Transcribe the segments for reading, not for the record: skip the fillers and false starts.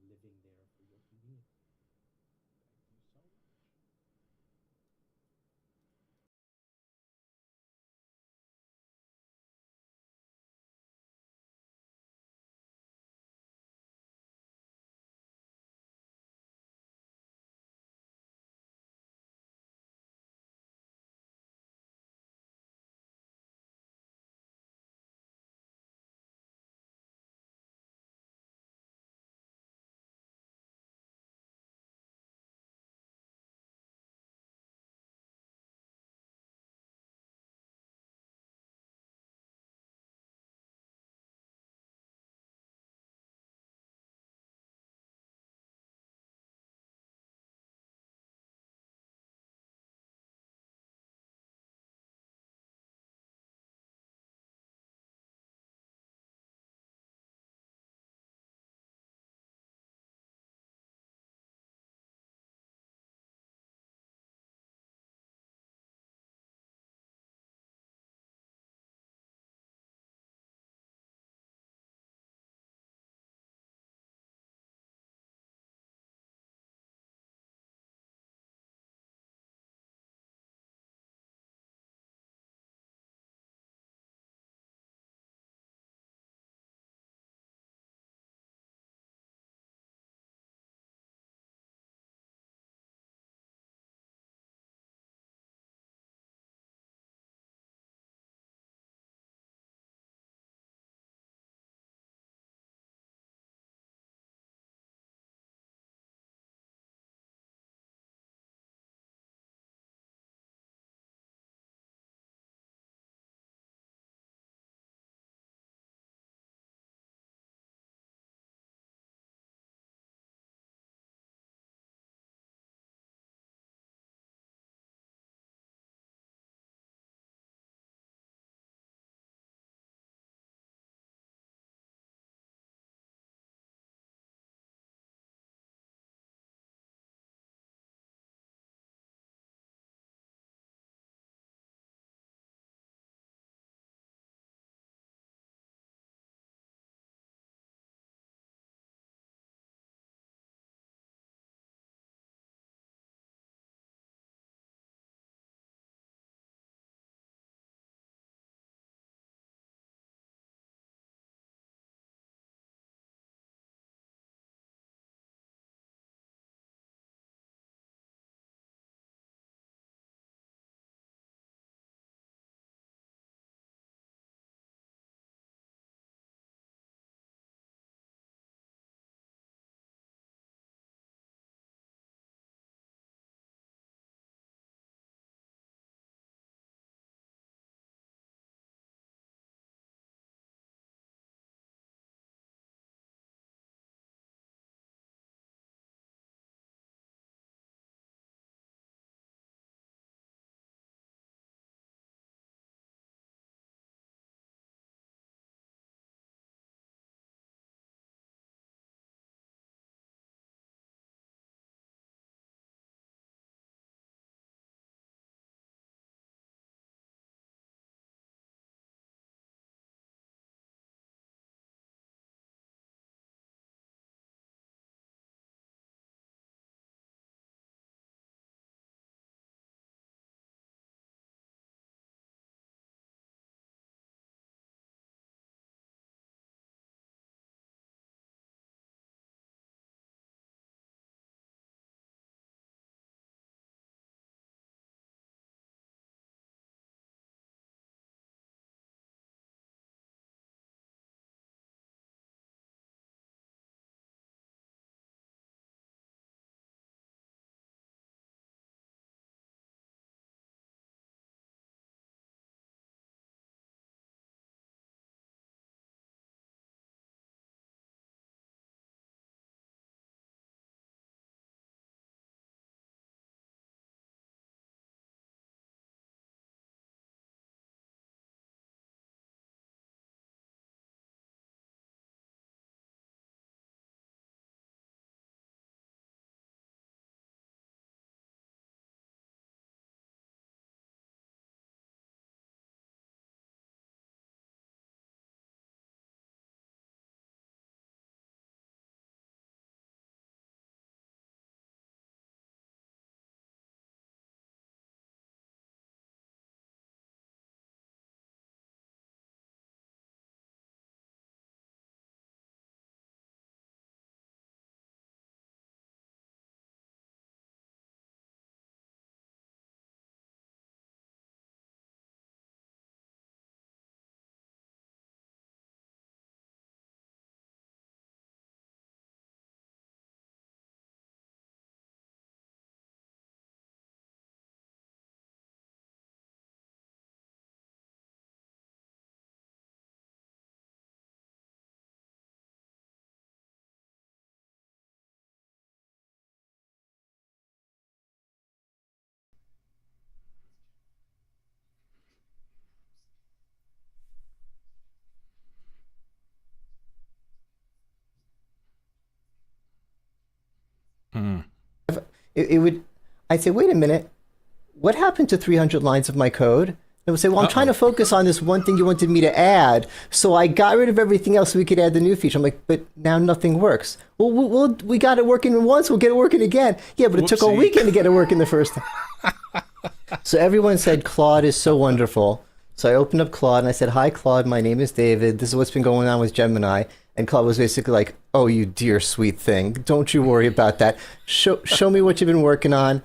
living there for your convenience. Thank you so much. It would, I'd say, wait a minute, what happened to 300 lines of my code? It would say, well, I'm trying to focus on this one thing you wanted me to add, so I got rid of everything else so we could add the new feature. I'm like, but now nothing works. Well, we got it working once, we'll get it working again. Yeah, but it took a weekend to get it working the first time. So everyone said Claude is so wonderful. So I opened up Claude and I said, hi, Claude, my name is David. This is what's been going on with Gemini. And Claude was basically like, oh, you dear sweet thing. Don't you worry about that. Show me what you've been working on.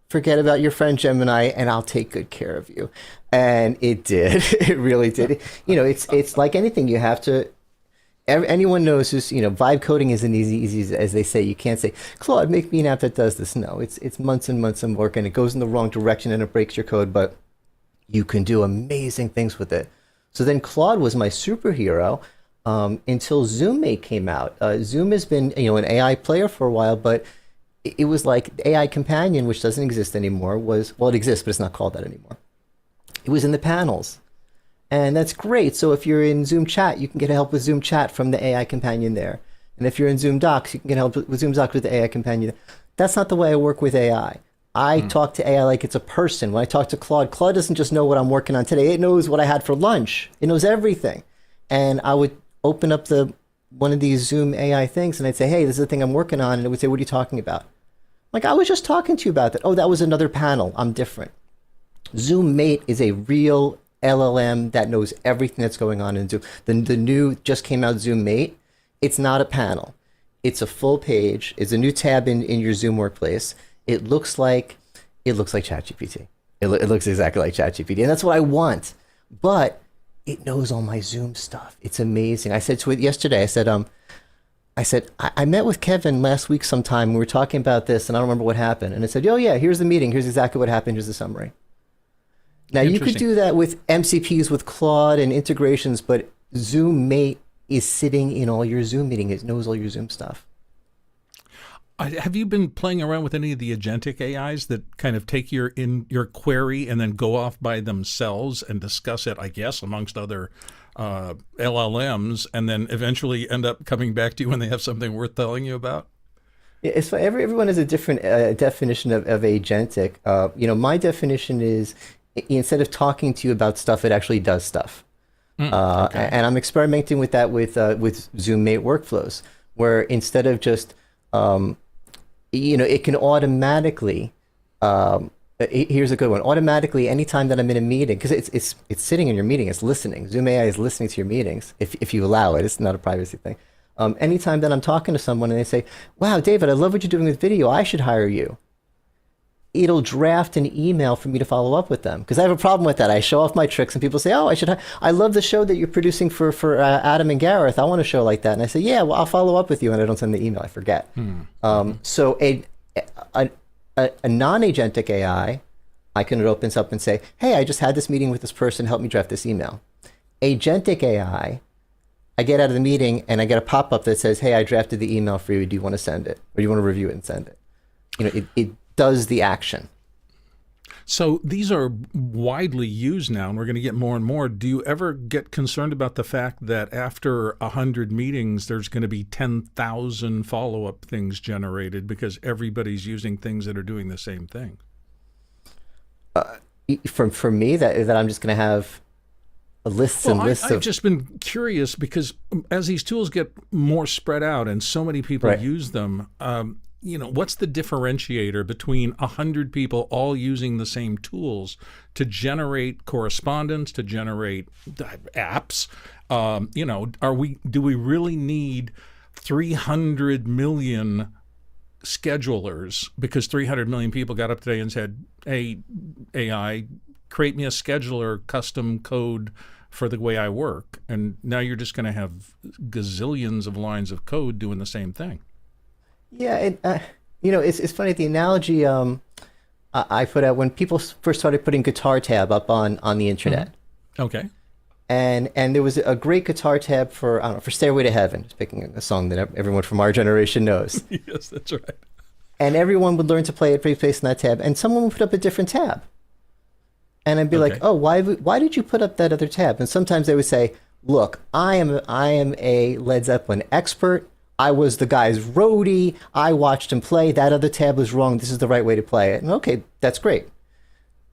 Forget about your friend Gemini, and I'll take good care of you. And it did. It really did. You know, it's like anything. You have to. Anyone knows who's, you know, vibe coding isn't easy as they say. You can't say, Claude, make me an app that does this. No, it's months and months of work, and it goes in the wrong direction and it breaks your code. But you can do amazing things with it. So then Claude was my superhero until ZoomMate came out. Zoom has been, you know, an AI player for a while, but it was like the AI Companion, which doesn't exist anymore, was, well, it exists, but it's not called that anymore. It was in the panels. And that's great. So if you're in Zoom Chat, you can get help with Zoom Chat from the AI Companion there. And if you're in Zoom Docs, you can get help with Zoom Docs with the AI Companion. That's not the way I work with AI. I talk to AI like it's a person. When I talk to Claude, Claude doesn't just know what I'm working on today. It knows what I had for lunch. It knows everything. And I would open up one of these Zoom AI things and I'd say, hey, this is the thing I'm working on. And it would say, what are you talking about? Like, I was just talking to you about that. Oh, that was another panel. I'm different. ZoomMate is a real LLM that knows everything that's going on in Zoom. The new just came out ZoomMate. It's not a panel. It's a full page. It's a new tab in your Zoom workplace. It looks like ChatGPT. It looks exactly like ChatGPT, and that's what I want. But it knows all my Zoom stuff. It's amazing. I said to it yesterday. I said I met with Kevin last week sometime. We were talking about this, and I don't remember what happened. And it said, oh yeah, here's the meeting. Here's exactly what happened. Here's the summary. Now you could do that with MCPs, with Claude and integrations, but ZoomMate is sitting in all your Zoom meetings. It knows all your Zoom stuff. Have you been playing around with any of the agentic AIs that kind of take your query and then go off by themselves and discuss it, I guess, amongst other LLMs, and then eventually end up coming back to you when they have something worth telling you about? Yeah, it's everyone has a different definition of agentic. You know, my definition is, instead of talking to you about stuff, it actually does stuff. Okay. And I'm experimenting with that with ZoomMate workflows, where instead of just you know, it can automatically, here's a good one, automatically anytime that I'm in a meeting, because it's sitting in your meeting, it's listening. Zoom AI is listening to your meetings, if you allow it. It's not a privacy thing. Anytime that I'm talking to someone and they say, wow, David, I love what you're doing with video, I should hire you. It'll draft an email for me to follow up with them, because I have a problem with that. I show off my tricks and people say, oh, I love the show that you're producing for Adam and Gareth. I want a show like that. And I say, yeah, well, I'll follow up with you. And I don't send the email. I forget. So a non-agentic AI, it opens up and say, hey, I just had this meeting with this person. Help me draft this email. Agentic AI, I get out of the meeting and I get a pop-up that says, hey, I drafted the email for you. Do you want to send it? Or do you want to review it and send it? You know, it does the action. So these are widely used now, and we're going to get more and more. Do you ever get concerned about the fact that after 100 meetings, there's going to be 10,000 follow-up things generated because everybody's using things that are doing the same thing? For me, that I'm just going to have lists and lists of... I've just been curious because as these tools get more spread out and so many people use them, you know, what's the differentiator between 100 people all using the same tools to generate correspondence, to generate apps? You know, do we really need 300 million schedulers because 300 million people got up today and said, hey, AI, create me a scheduler custom code for the way I work? And now you're just going to have gazillions of lines of code doing the same thing. Yeah, you know, it's funny, the analogy I put out when people first started putting Guitar Tab up on the internet. Okay. And there was a great Guitar Tab for, I don't know, for Stairway to Heaven, just picking a song that everyone from our generation knows. Yes, that's right. And everyone would learn to play it based on that tab, and someone would put up a different tab. And I'd be like, oh, why did you put up that other tab? And sometimes they would say, look, I am a Led Zeppelin expert. I was the guy's roadie. I watched him play. That other tab was wrong. This is the right way to play it. And okay, that's great.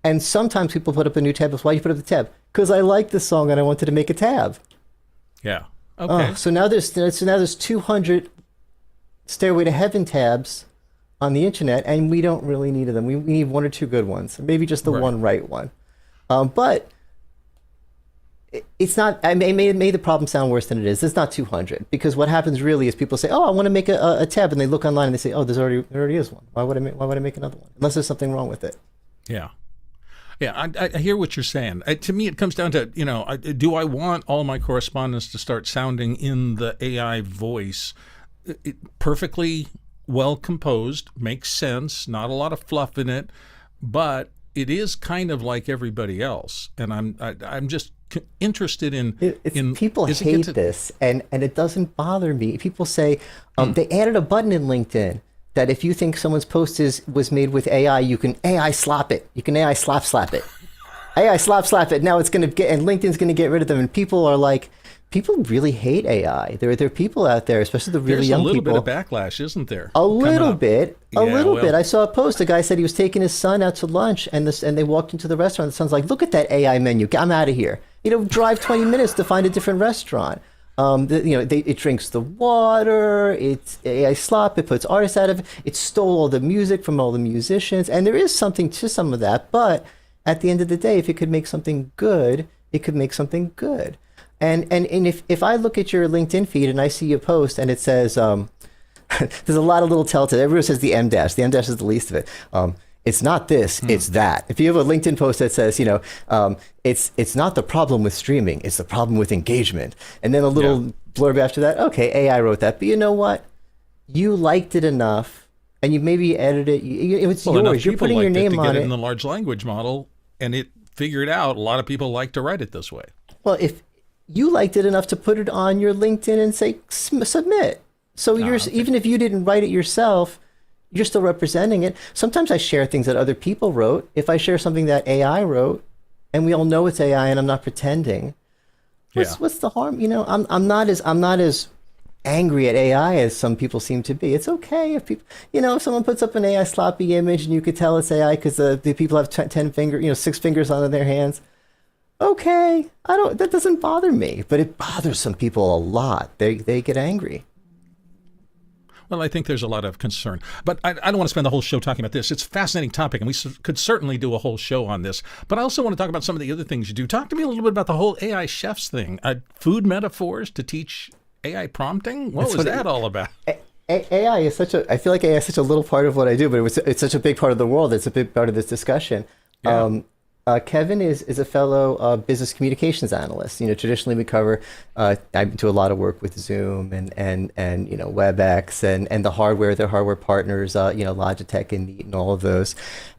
And sometimes people put up a new tab. Why do you put up the tab? Because I like the song and I wanted to make a tab. Yeah. Okay. So now there's 200 Stairway to Heaven tabs on the internet, and we don't really need them. We need one or two good ones, maybe just the one right one. But it's not. I made the problem sound worse than it is. It's not 200, because what happens really is people say, "Oh, I want to make a tab," and they look online and they say, "Oh, there already is one. Why would I make another one? Unless there's something wrong with it." Yeah. Yeah, I hear what you're saying. To me, it comes down to, do I want all my correspondence to start sounding in the AI voice? Perfectly well composed, makes sense, not a lot of fluff in it, but it is kind of like everybody else. And I'm just interested in people hate this, and it doesn't bother me. People say they added a button in LinkedIn that if you think someone's post was made with AI, you can AI slap it. You can AI slap it. AI slap it. Now it's going to get, and LinkedIn's going to get rid of them. And people are like, people really hate AI. There are people out there, especially the really young people. There's a little bit of backlash, isn't there? A little bit. I saw a post. A guy said he was taking his son out to lunch, and they walked into the restaurant. The son's like, "Look at that AI menu. I'm out of here." Drive 20 minutes to find a different restaurant. It drinks the water. It's AI slop. It puts artists out of it. It stole all the music from all the musicians, and there is something to some of that. But at the end of the day, if it could make something good, it could make something good. And if I look at your LinkedIn feed and I see a post and it says, there's a lot of little telltale. Everyone says the M dash. The M dash is the least of it. It's not this, it's that. If you have a LinkedIn post that says, it's not the problem with streaming, it's the problem with engagement. And then a little blurb after that, okay, AI wrote that. But you know what? You liked it enough, and you maybe edited it. It's yours. You're putting your name on it. In the large language model, and it figured out a lot of people like to write it this way. Well, if you liked it enough to put it on your LinkedIn and say, submit. So even if you didn't write it yourself, you're still representing it. Sometimes I share things that other people wrote. If I share something that AI wrote, and we all know it's AI, and I'm not pretending, what's the harm? I'm not as angry at AI as some people seem to be. It's okay if people, if someone puts up an AI sloppy image and you could tell it's AI because the people have 6 fingers on their hands. Okay, that doesn't bother me, but it bothers some people a lot. They get angry. Well, I think there's a lot of concern. But I don't want to spend the whole show talking about this. It's a fascinating topic, and we could certainly do a whole show on this. But I also want to talk about some of the other things you do. Talk to me a little bit about the whole AI chefs thing. Food metaphors to teach AI prompting? What was that all about? AI is I feel like AI is such a little part of what I do, but it's such a big part of the world. It's a big part of this discussion. Yeah. Kevin is a fellow business communications analyst. Traditionally we cover, I do a lot of work with Zoom and WebEx and the hardware, their hardware partners, Logitech and Neat and all of those.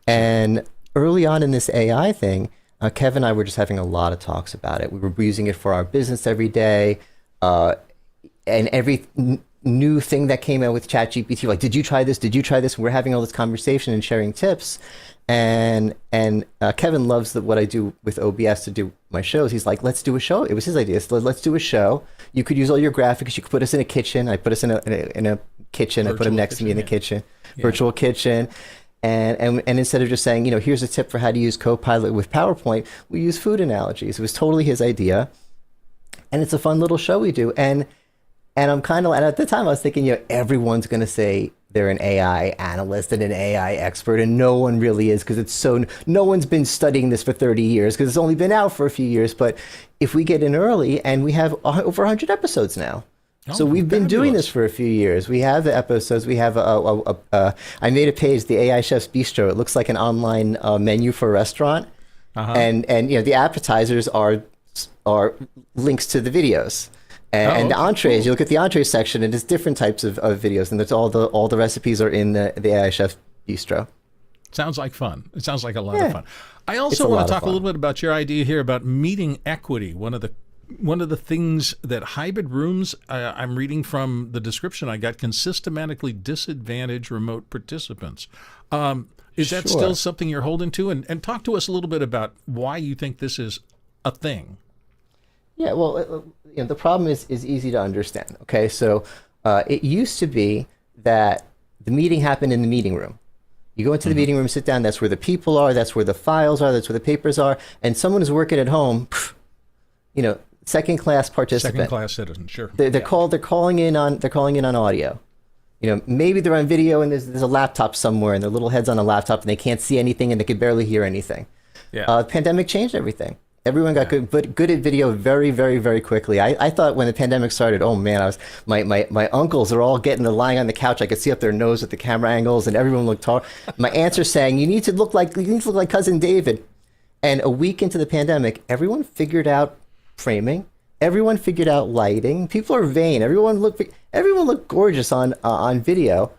And early on in this AI thing, Kevin and I were just having a lot of talks about it. We were using it for our business every day, and every new thing that came out with ChatGPT, like, did you try this? Did you try this? And we're having all this conversation and sharing tips. And Kevin loves what I do with OBS to do my shows. He's like, let's do a show. It was his idea. So let's do a show. You could use all your graphics. You could put us in a kitchen. I put us in a kitchen. I put him next to me in the kitchen, virtual kitchen. And instead of just saying, here's a tip for how to use Copilot with PowerPoint, we use food analogies. It was totally his idea. And it's a fun little show we do. And I'm and at the time I was thinking, everyone's going to say they're an AI analyst and an AI expert, and no one really is, because no one's been studying this for 30 years because it's only been out for a few years. But if we get in early, and we have over 100 episodes now. So we've been doing this for a few years. We have the episodes. We have I made a page, the AI Chef's Bistro. It looks like an online menu for a restaurant. And the appetizers are links to the videos. And the entrees, you look at the entree section, and it's different types of videos, and that's all the recipes are in the AI Chef Bistro. Sounds like fun. It sounds like a lot of fun. I also want to talk a little bit about your idea here about meeting equity. One of the things that hybrid rooms, I'm reading from the description I got, can systematically disadvantage remote participants. Is that still something you're holding to? And talk to us a little bit about why you think this is a thing. Yeah, well, the problem is easy to understand. Okay, so It used to be that the meeting happened in the meeting room. You go into the meeting room, sit down. That's where the people are. That's where the files are. That's where the papers are. And someone who's working at home, second class participant. Second class citizen, sure. They're calling in on audio. Maybe they're on video and there's a laptop somewhere and their little head's on a laptop and they can't see anything and they can barely hear anything. Yeah. Pandemic changed everything. Everyone got good at video very, very, very quickly. I thought when the pandemic started, oh man, my uncles are all lying on the couch. I could see up their nose with the camera angles, and everyone looked tall. My aunts are saying, you need to look like Cousin David. And a week into the pandemic, everyone figured out framing. Everyone figured out lighting. People are vain. Everyone looked gorgeous on video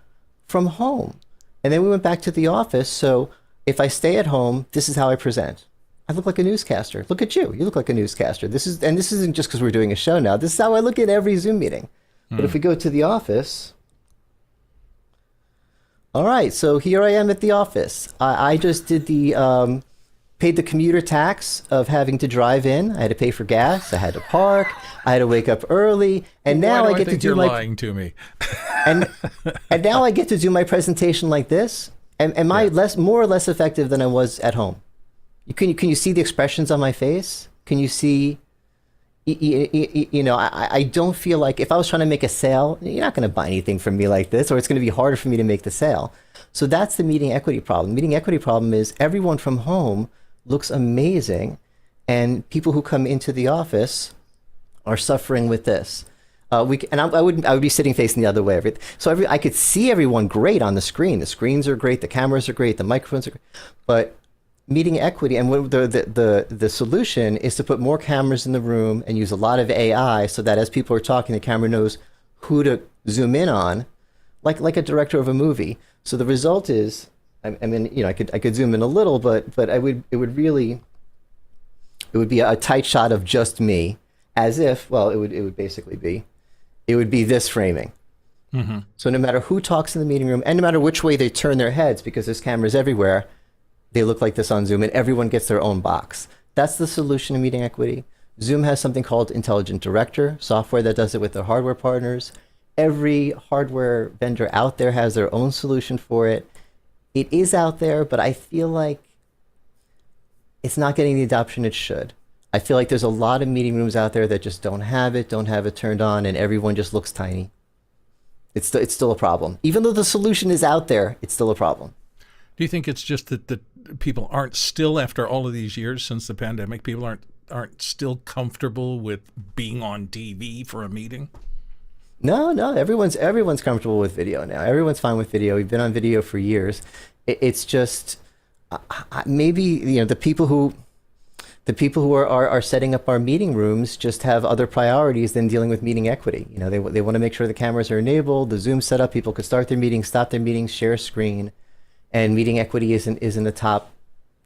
from home. And then we went back to the office. So if I stay at home, this is how I present. I look like a newscaster. Look at you. You look like a newscaster. This isn't just because we're doing a show now. This is how I look at every Zoom meeting. But if we go to the office, all right. So here I am at the office. I just did paid the commuter tax of having to drive in. I had to pay for gas. I had to park. I had to wake up early. And now I get to do you're lying to me. and now I get to do my presentation like this. Am I more or less effective than I was at home? Can you see the expressions on my face? Can you see? I don't feel like if I was trying to make a sale, you're not going to buy anything from me like this, or it's going to be harder for me to make the sale. So that's the meeting equity problem. Meeting equity problem is everyone from home looks amazing, and people who come into the office are suffering with this. I would be sitting facing the other way. So I could see everyone great on the screen. The screens are great, the cameras are great, the microphones are great, but meeting equity, and the solution is to put more cameras in the room and use a lot of AI so that as people are talking, the camera knows who to zoom in on, like a director of a movie. So the result is, I could zoom in a little, but it would be a tight shot of just me, as if, well, it would basically be, it would be this framing. Mm-hmm. So no matter who talks in the meeting room, and no matter which way they turn their heads, because there's cameras everywhere, they look like this on Zoom, and everyone gets their own box. That's the solution to meeting equity. Zoom has something called Intelligent Director, software that does it with their hardware partners. Every hardware vendor out there has their own solution for it. It is out there, but I feel like it's not getting the adoption it should. I feel like there's a lot of meeting rooms out there that just don't have it turned on, and everyone just looks tiny. It's still a problem. Even though the solution is out there, it's still a problem. Do you think it's just that people aren't still, after all of these years since the pandemic, people aren't still comfortable with being on TV for a meeting? No, everyone's comfortable with video now. Everyone's fine with video. We've been on video for years. It's just maybe the people who are setting up our meeting rooms just have other priorities than dealing with meeting equity. They want to make sure the cameras are enabled, the Zoom setup, people could start their meetings, stop their meetings, share a screen. And meeting equity isn't a top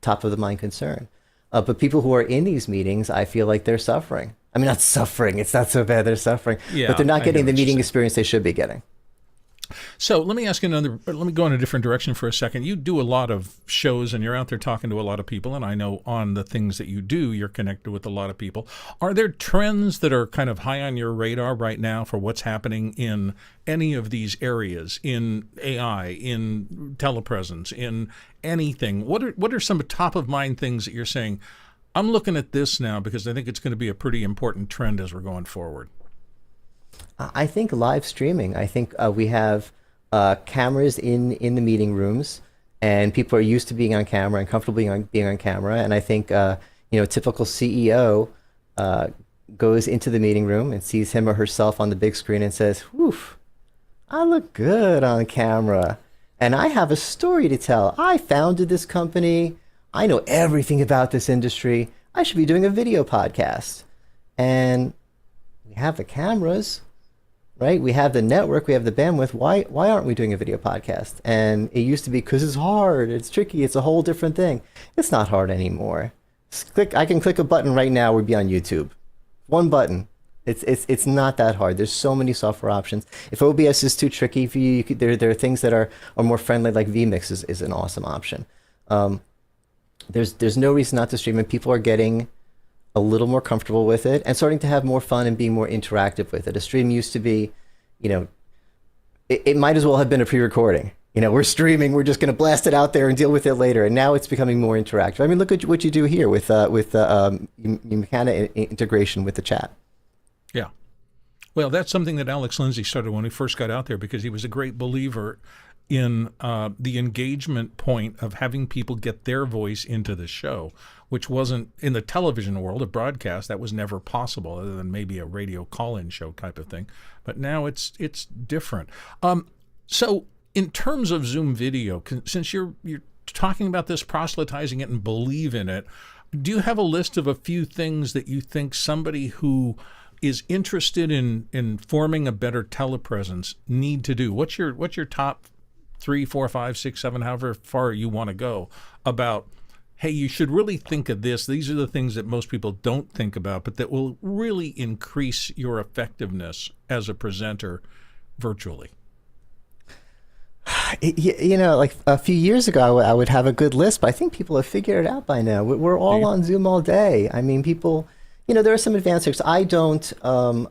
of the mind concern. But people who are in these meetings, I feel like they're suffering. I mean, not suffering. It's not so bad they're suffering. Yeah, but they're not getting the meeting experience they should be getting. So let me ask you let me go in a different direction for a second. You do a lot of shows and you're out there talking to a lot of people, and I know on the things that you do, you're connected with a lot of people. Are there trends that are kind of high on your radar right now for what's happening in any of these areas, in AI, in telepresence, in anything? What are some top of mind things that you're saying, I'm looking at this now because I think it's going to be a pretty important trend as we're going forward? I think live streaming. I think we have cameras in the meeting rooms, and people are used to being on camera and comfortable being on camera. And I think a typical CEO goes into the meeting room and sees him or herself on the big screen and says, "Whew, I look good on camera, and I have a story to tell. I founded this company. I know everything about this industry. I should be doing a video podcast." And we have the cameras, right? We have the network, we have the bandwidth. Why aren't we doing a video podcast? And it used to be because it's hard, it's tricky, it's a whole different thing. It's not hard anymore. I can click a button right now, we'd be on YouTube. One button. It's not that hard. There's so many software options. If OBS is too tricky for you, there are things that are more friendly, like vMix is an awesome option. There's no reason not to stream, and people are getting a little more comfortable with it and starting to have more fun and being more interactive with it. A stream used to be, it might as well have been a pre-recording. You know, we're streaming, we're just going to blast it out there and deal with it later. And now it's becoming more interactive. I mean, look at what you do here with Mechana integration with the chat. Yeah. Well, that's something that Alex Lindsay started when he first got out there, because he was a great believer in the engagement point of having people get their voice into the show, which wasn't in the television world, a broadcast, that was never possible other than maybe a radio call-in show type of thing. But now it's different. So in terms of Zoom video, since you're talking about this, proselytizing it and believe in it, do you have a list of a few things that you think somebody who is interested in forming a better telepresence need to do? What's your top 3, 4, 5, 6, 7, however far you want to go about, hey, you should really think of this. These are the things that most people don't think about, but that will really increase your effectiveness as a presenter virtually. You know, like a few years ago, I would have a good list, but I think people have figured it out by now. We're all on Zoom all day. I mean, people, you know, there are some advanced tricks. I don't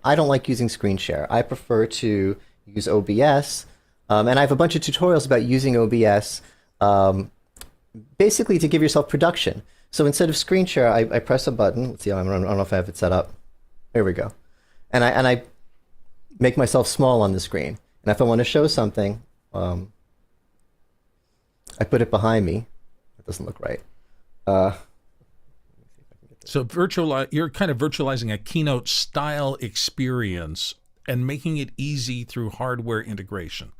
like using screen share. I prefer to use OBS, and I have a bunch of tutorials about using OBS, basically to give yourself production. So instead of screen share, I press a button. Let's see, I don't know if I have it set up. There we go, and I make myself small on the screen. And if I want to show something, I put it behind me. It doesn't look right. So you're kind of virtualizing a keynote style experience and making it easy through hardware integration.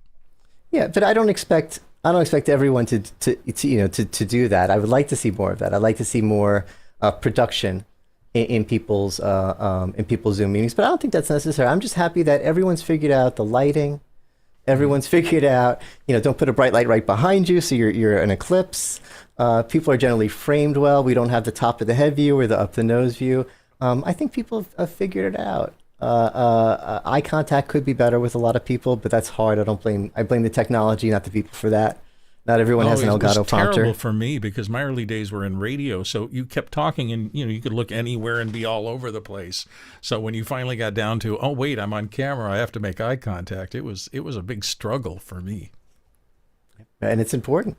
Yeah, but I don't expect everyone to do that. I would like to see more of that. I'd like to see more production in people's Zoom meetings, but I don't think that's necessary. I'm just happy that everyone's figured out the lighting. Everyone's figured out, you know, don't put a bright light right behind you, so you're an eclipse. People are generally framed well. We don't have the top of the head view or the up the nose view. I think people have figured it out. Eye contact could be better with a lot of people, but that's hard. I blame the technology, not the people for that. Not everyone has an Elgato prompter. It was terrible for me because my early days were in radio, so you kept talking and, you know, you could look anywhere and be all over the place. So when you finally got down to, oh, wait, I'm on camera, I have to make eye contact, it was a big struggle for me. And it's important.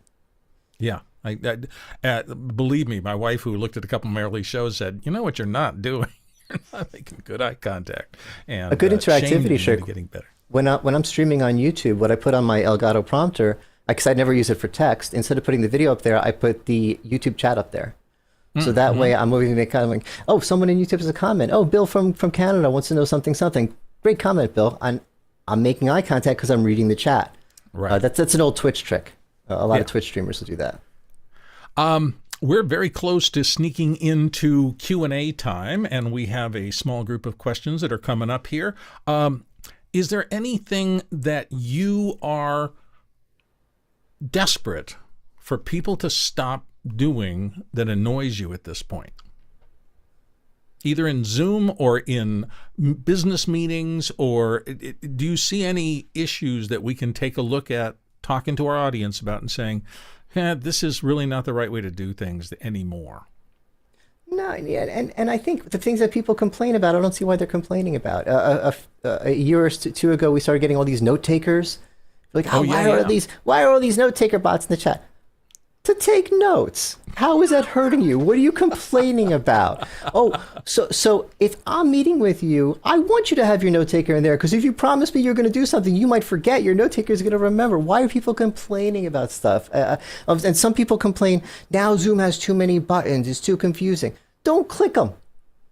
Yeah. Believe me, my wife, who looked at a couple of my early shows, said, you know what you're not doing? You're not making good eye contact. And a good interactivity trick. Getting better. When I'm streaming on YouTube, what I put on my Elgato prompter, because I never use it for text, instead of putting the video up there, I put the YouTube chat up there. So that way I'm moving to kind of like, oh, someone in YouTube has a comment. Oh, Bill from Canada wants to know something. Great comment, Bill. I'm making eye contact because I'm reading the chat. Right. That's an old Twitch trick. A lot of Twitch streamers will do that. We're very close to sneaking into Q&A time, and we have a small group of questions that are coming up here. Is there anything that you are desperate for people to stop doing that annoys you at this point? Either in Zoom or in business meetings, or do you see any issues that we can take a look at, talking to our audience about and saying, this is really not the right way to do things anymore? No, yeah, and I think the things that people complain about, I don't see why they're complaining about. A year or two ago, we started getting all these note takers. Like, why are all these note taker bots in the chat? To take notes. How is that hurting you? What are you complaining about? Oh, so if I'm meeting with you, I want you to have your note taker in there, because if you promise me you're going to do something, you might forget. Your note taker is going to remember. Why are people complaining about stuff? And some people complain, now Zoom has too many buttons. It's too confusing. Don't click them.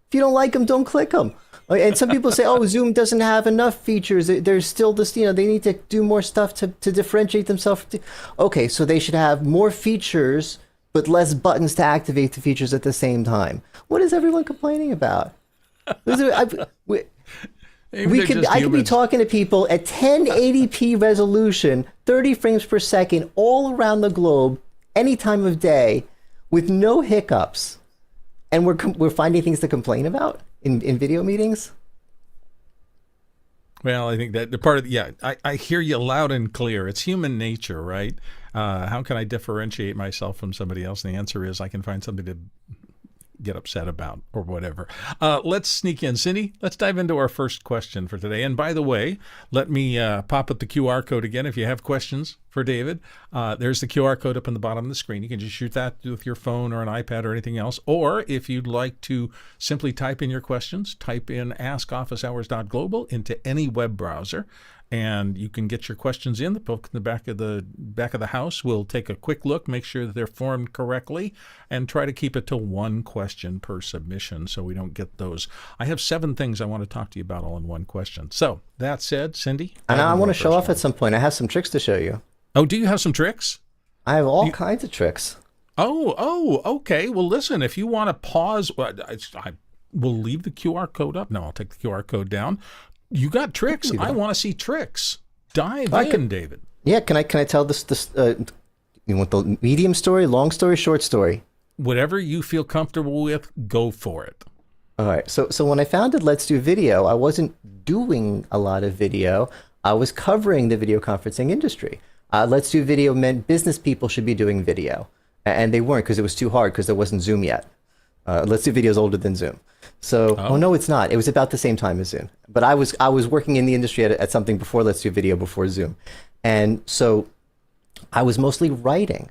If you don't like them, don't click them. And some people say, oh, Zoom doesn't have enough features. There's still this, they need to do more stuff to differentiate themselves. Okay, so they should have more features, but less buttons to activate the features at the same time. What is everyone complaining about? I could be talking to people at 1080p resolution, 30 frames per second, all around the globe, any time of day, with no hiccups. And we're finding things to complain about in video meetings? Well, I think that the part of I hear you loud and clear. It's human nature, right? How can I differentiate myself from somebody else? And the answer is I can find something to get upset about or whatever. Let's sneak in. Cindy, let's dive into our first question for today. And by the way, let me pop up the QR code again. If you have questions for David, there's the QR code up on the bottom of the screen. You can just shoot that with your phone or an iPad or anything else. Or if you'd like to simply type in your questions, type in askofficehours.global into any web browser, and you can get your questions in. The book in the back of the house will take a quick look, make sure that they're formed correctly, and try to keep it to one question per submission so we don't get those. I have 7 things I want to talk to you about all in one question. So that said, Cindy, and I want to show off at some point. I have some tricks to show you. Oh, do you have some tricks? I have all kinds of tricks. Oh, okay. Well, listen, if you want to pause, I will leave the QR code up. No, I'll take the QR code down. You got tricks. I want to see tricks. Dive in, David. Yeah, can I tell this you want the medium story, long story, short story? Whatever you feel comfortable with, go for it. All right. So when I founded Let's Do Video, I wasn't doing a lot of video. I was covering the video conferencing industry. Let's Do Video meant business people should be doing video, and they weren't because it was too hard because there wasn't Zoom yet. Let's Do Video is older than Zoom. So, no, it's not. It was about the same time as Zoom. But I was working in the industry at something before Let's Do Video, before Zoom. And so I was mostly writing.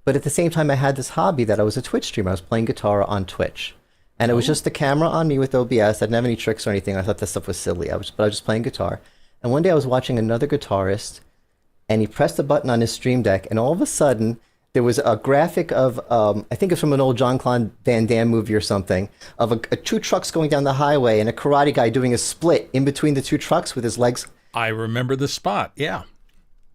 But at the same time, I had this hobby that I was a Twitch streamer. I was playing guitar on Twitch. And it was just the camera on me with OBS. I didn't have any tricks or anything. I thought that stuff was silly. I was just playing guitar. And one day I was watching another guitarist, and he pressed a button on his Stream Deck, and all of a sudden, there was a graphic of, I think it's from an old Jean-Claude Van Damme movie or something, of 2 trucks going down the highway and a karate guy doing a split in between the 2 trucks with his legs. I remember the spot, yeah.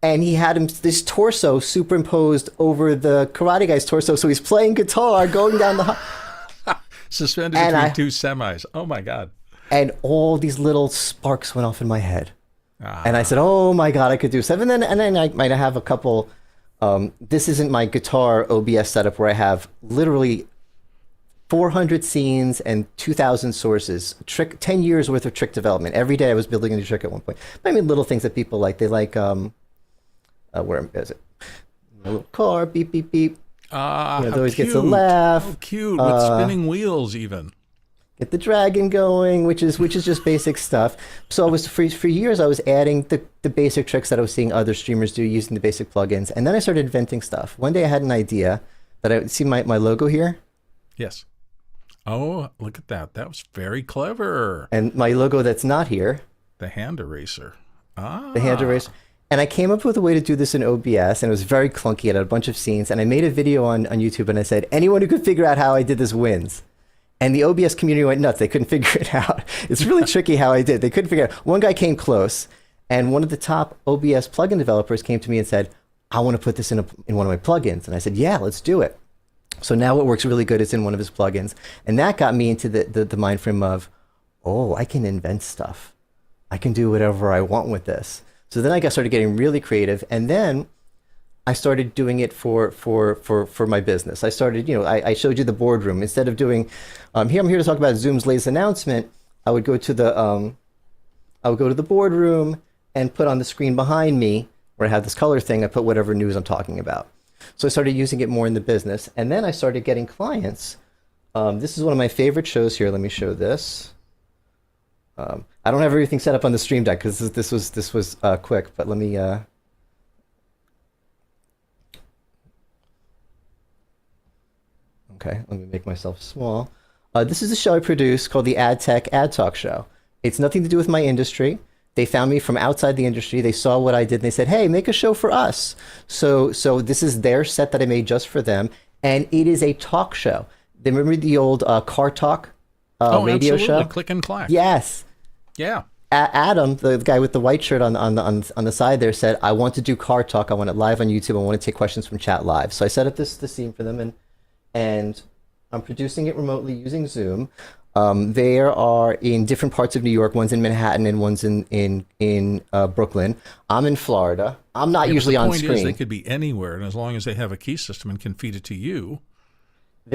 And he had this torso superimposed over the karate guy's torso, so he's playing guitar going down the highway. Suspended between 2 semis. Oh, my God. And all these little sparks went off in my head. And I said, oh, my God, I could do 7. And then I might have a couple... this isn't my guitar OBS setup where I have literally 400 scenes and 2,000 sources. 10 years worth of trick development. Every day I was building a new trick at one point. I mean, little things that people like. They like, where is it? A little car, beep, beep, beep. It always gets a laugh. Oh, cute. With spinning wheels even. Get the dragon going, which is just basic stuff. So I was for years I was adding the basic tricks that I was seeing other streamers do using the basic plugins, and then I started inventing stuff. One day I had an idea that I see my logo here. Yes. Oh, look at that! That was very clever. And my logo that's not here. The hand eraser. The hand eraser. And I came up with a way to do this in OBS, and it was very clunky. It had a bunch of scenes, and I made a video on YouTube, and I said, anyone who could figure out how I did this wins. And the OBS community went nuts. They couldn't figure it out. It's really tricky how I did. They couldn't figure it out. One guy came close, and one of the top OBS plugin developers came to me and said, I want to put this in one of my plugins. And I said, yeah, let's do it. So now what works really good is in one of his plugins. And that got me into the mind frame of, oh, I can invent stuff. I can do whatever I want with this. So then I started getting really creative. And then I started doing it for my business. I started, I showed you the boardroom. Instead of doing, here I'm here to talk about Zoom's latest announcement, I would go to the boardroom and put on the screen behind me, where I have this color thing, I put whatever news I'm talking about. So I started using it more in the business, and then I started getting clients. This is one of my favorite shows here. Let me show this. I don't have everything set up on the Stream Deck because this was quick, but let me. Okay, let me make myself small. This is a show I produce called the Ad Tech Ad Talk Show. It's nothing to do with my industry. They found me from outside the industry. They saw what I did, and they said, hey, make a show for us. So this is their set that I made just for them, and it is a talk show. They remember the old Car Talk radio show? Click and clack. Yes. Yeah. Adam, the guy with the white shirt on the side there, said, I want to do Car Talk. I want it live on YouTube. I want to take questions from chat live. So I set up this scene for them, and I'm producing it remotely using Zoom. They are in different parts of New York. One's in Manhattan and one's in Brooklyn. I'm in Florida. I'm not usually on screen. The point is they could be anywhere, and as long as they have a key system and can feed it to you.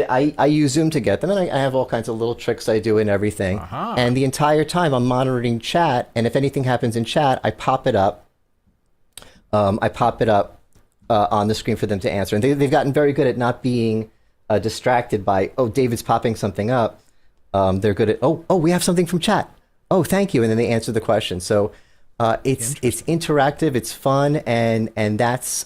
I use Zoom to get them, and I have all kinds of little tricks I do and everything. And the entire time I'm monitoring chat, and if anything happens in chat, I pop it up. On the screen for them to answer. And they've gotten very good at not being distracted by, oh, David's popping something up. They're good at, oh, we have something from chat. Oh, thank you. And then they answer the question. So it's interactive, it's fun, and that's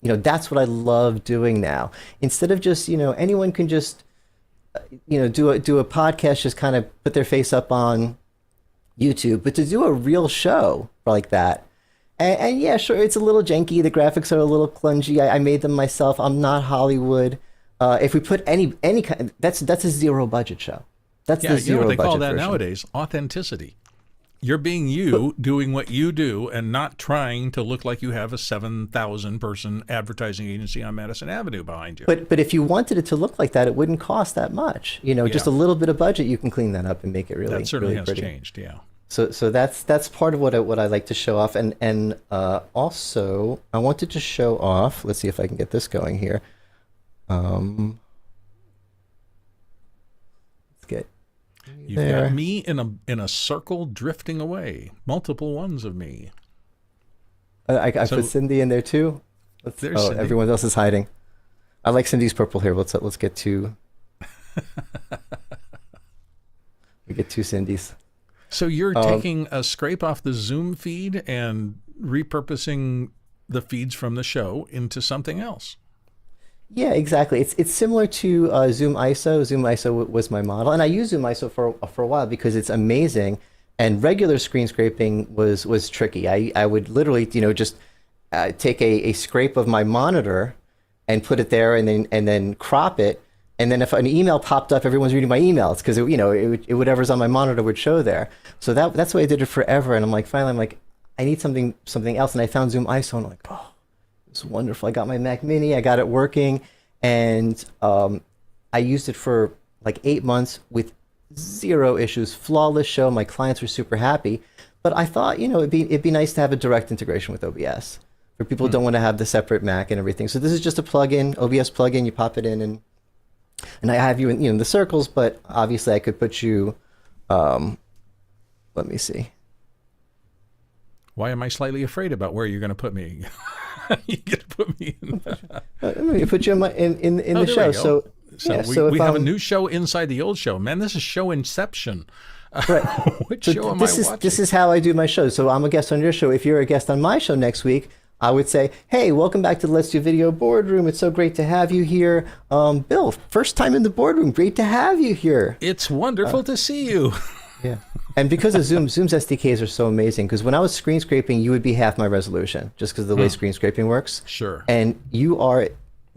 that's what I love doing now. Instead of just anyone can just do a podcast, just kind of put their face up on YouTube, but to do a real show like that, and yeah, sure, it's a little janky. The graphics are a little clungy. I made them myself. I'm not Hollywood. If we put any kind, that's a zero budget show. That's the zero budget. They call that version nowadays authenticity. You're being you, doing what you do, and not trying to look like you have a 7,000 person advertising agency on Madison Avenue behind you. But if you wanted it to look like that, it wouldn't cost that much. Just a little bit of budget, you can clean that up and make it really, that certainly really pretty. Has changed, yeah. So that's part of what I like to show off, and also I wanted to show off. Let's see if I can get this going here. Let's get. You've got me in a circle drifting away. Multiple ones of me. I put Cindy in there too. Cindy. Everyone else is hiding. I like Cindy's purple here. Let's get two. We get two Cindys. So you're taking a scrape off the Zoom feed and repurposing the feeds from the show into something else. Yeah, exactly. It's similar to Zoom ISO. Zoom ISO was my model, and I used Zoom ISO for a while because it's amazing. And regular screen scraping was tricky. I would literally just take a scrape of my monitor and put it there, and then crop it. And then if an email popped up, everyone's reading my emails because whatever's on my monitor would show there. So that's the way I did it forever. And finally I'm like, I need something else. And I found Zoom ISO, and I'm like, oh, it's wonderful. I got my Mac Mini, I got it working, and I used it for like 8 months with zero issues, flawless show. My clients were super happy. But I thought, it'd be nice to have a direct integration with OBS for people who don't want to have the separate Mac and everything. So this is just a plugin, OBS plugin. You pop it in, and I have you in the circles, but obviously I could put you, let me see. Why am I slightly afraid about where you're going to put me? You're going to put me in. Let me put you in the show. So we have a new show inside the old show. Man, this is show Inception. Right. Which show am I watching? This is how I do my show. So I'm a guest on your show. If you're a guest on my show next week, I would say, hey, welcome back to the Let's Do Video boardroom. It's so great to have you here. Bill, first time in the boardroom. Great to have you here. It's wonderful to see you. Yeah. And because of Zoom's SDKs are so amazing, because when I was screen scraping, you would be half my resolution just because of the way screen scraping works. Sure. And we're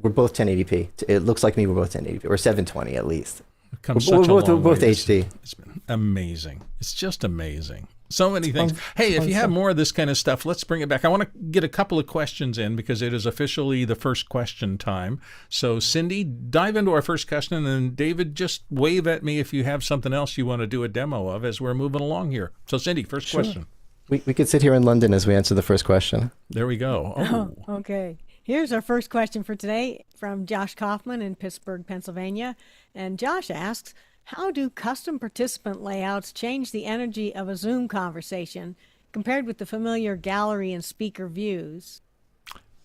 both 1080p. It looks like me, we're both 1080p, or 720 at least. We're both HD. It's been amazing. It's just amazing. So many things. Hey, if you have more of this kind of stuff, let's bring it back. I want to get a couple of questions in because it is officially the first question time. So, Cindy, dive into our first question, and then David, just wave at me if you have something else you want to do a demo of as we're moving along here. So, Cindy, first question. We could sit here in London as we answer the first question. There we go. Oh, okay. Here's our first question for today from Josh Kaufman in Pittsburgh, Pennsylvania. And Josh asks, how do custom participant layouts change the energy of a Zoom conversation compared with the familiar gallery and speaker views?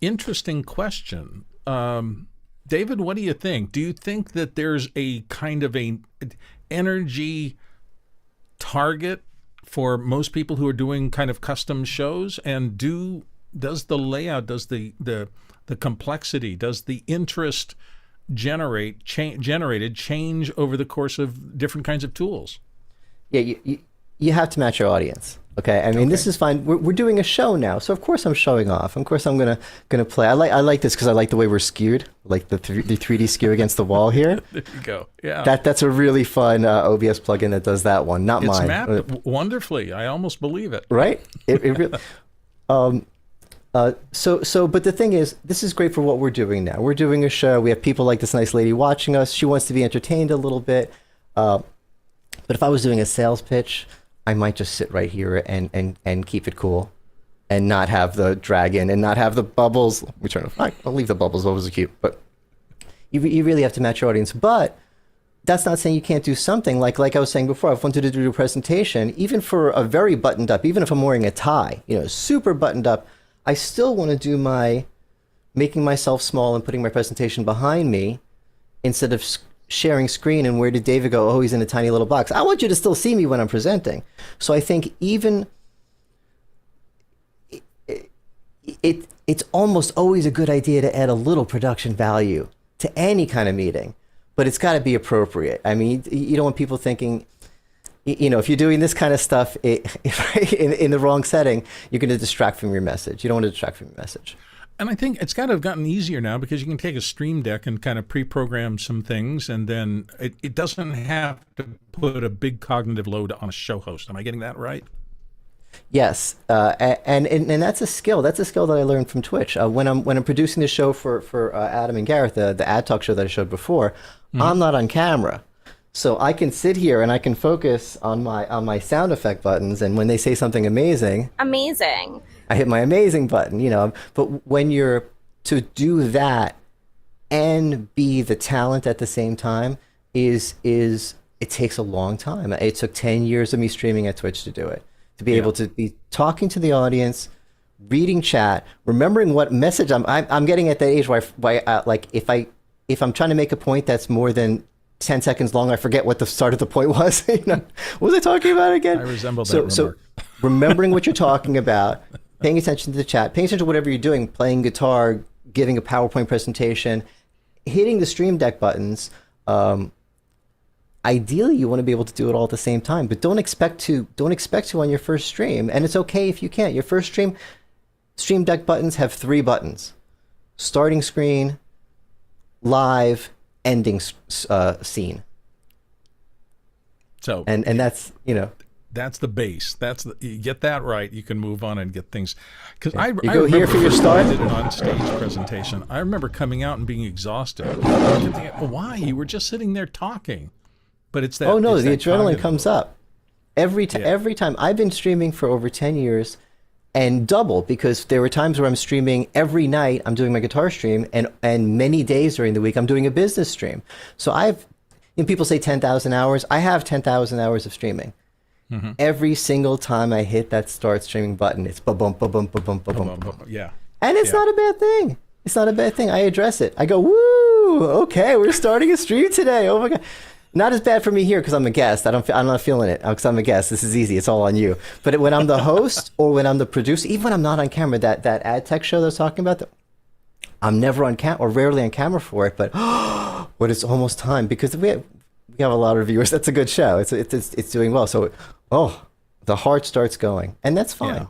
Interesting question. David, what do you think? Do you think that there's a kind of a energy target for most people who are doing kind of custom shows? And does the layout, does the complexity, does the interest generated change over the course of different kinds of tools? Yeah, you have to match your audience. Okay, I mean, this is fine. We're doing a show now, so of course I'm showing off. Of course I'm gonna play. I like this because I like the way we're skewed, like the 3D skew against the wall here. There you go. Yeah, that's a really fun OBS plugin that does that one. Not mine. It's mapped wonderfully. I almost believe it. Right? It really. But the thing is, this is great for what we're doing now. We're doing a show. We have people like this nice lady watching us. She wants to be entertained a little bit. But if I was doing a sales pitch, I might just sit right here and keep it cool and not have the dragon and not have the bubbles. I'll leave the bubbles. Bubbles are cute. But you really have to match your audience. But that's not saying you can't do something like I was saying before. I've wanted to do a presentation, even for a very buttoned up, even if I'm wearing a tie, super buttoned up, I still want to do making myself small and putting my presentation behind me instead of sharing screen and where did David go? Oh, he's in a tiny little box. I want you to still see me when I'm presenting. So I think even it's almost always a good idea to add a little production value to any kind of meeting, but it's got to be appropriate. I mean, you don't want people thinking, if you're doing this kind of stuff in the wrong setting, you're going to distract from your message. You don't want to distract from your message. And I think it's got to have gotten easier now because you can take a Stream Deck and kind of pre-program some things, and then it doesn't have to put a big cognitive load on a show host. Am I getting that right? Yes, and that's a skill. That's a skill that I learned from Twitch. When I'm producing the show for Adam and Gareth, the Ad Talk show that I showed before, I'm not on camera, so I can sit here and I can focus on my sound effect buttons. And when they say something amazing, I hit my amazing button. But when you're to do that and be the talent at the same time, it takes a long time. It took 10 years of me streaming at Twitch to do it. To be able to be talking to the audience, reading chat, remembering what message I'm getting at that age where like if I'm trying to make a point that's more than 10 seconds long, I forget what the start of the point was. What was I talking about again? I resemble that. So remembering what you're talking about, paying attention to the chat, paying attention to whatever you're doing, playing guitar, giving a PowerPoint presentation, hitting the Stream Deck buttons. Ideally, you want to be able to do it all at the same time, but don't expect to on your first stream. And it's okay if you can't. Your first Stream Deck buttons have 3 buttons: starting screen, live, ending scene. So and that's that's the base. You get that right, you can move on and get things. Because I go here for your start. I did an on-stage presentation. I remember coming out and being exhausted. I kept thinking, why? You were just sitting there talking. But it's that. Oh no, it's the that adrenaline comes up every time. I've been streaming for over 10 years, and double, because there were times where I'm streaming every night. I'm doing my guitar stream, and many days during the week I'm doing a business stream. So people say 10,000 hours. I have 10,000 hours of streaming. Mm-hmm. Every single time I hit that start streaming button, it's ba-bump, ba-bump, ba-bump, ba-bump. Yeah. And it's not a bad thing. It's not a bad thing. I address it. I go, woo, okay, we're starting a stream today. Oh my God. Not as bad for me here because I'm a guest. I'm not feeling it because I'm a guest. This is easy. It's all on you. But when I'm the host or when I'm the producer, even when I'm not on camera, that Ad Tech show that I was talking about, I'm never on camera or rarely on camera for it. But it's almost time because we have a lot of viewers. That's a good show. It's doing well. So the heart starts going, and that's fine. Yeah.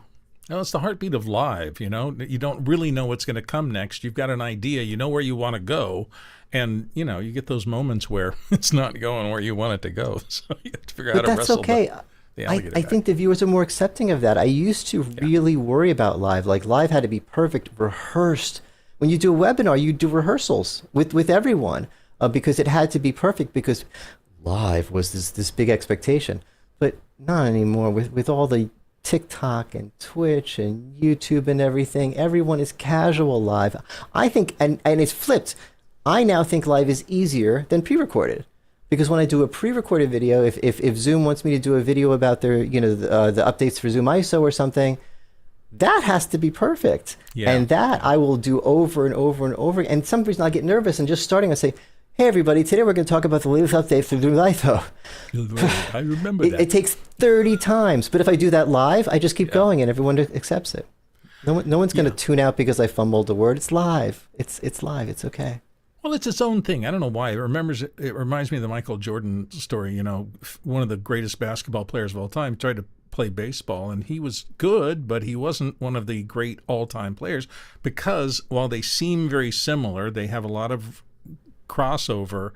No, it's the heartbeat of live. You don't really know what's going to come next. You've got an idea. You know where you want to go. And, you get those moments where it's not going where you want it to go. So you have to figure out how to wrestle the alligator I think the viewers are more accepting of that. I used to really worry about live. Like, live had to be perfect, rehearsed. When you do a webinar, you do rehearsals with everyone because it had to be perfect because live was this big expectation. But not anymore. With all the TikTok and Twitch and YouTube and everything, everyone is casual live. I think, and it's flipped. I now think live is easier than pre-recorded, because when I do a pre-recorded video, if Zoom wants me to do a video about their the updates for Zoom ISO or something, that has to be perfect, and that I will do over and over and over. And some reason I get nervous and just starting, I say, "Hey everybody, today we're going to talk about the latest update for Zoom ISO." I remember that. It takes 30 times, but if I do that live, I just keep going, and everyone accepts it. No one's going to tune out because I fumbled a word. It's live. It's live. It's okay. Well, it's its own thing. I don't know why. It reminds me of the Michael Jordan story. One of the greatest basketball players of all time tried to play baseball, and he was good, but he wasn't one of the great all-time players because while they seem very similar, they have a lot of crossover,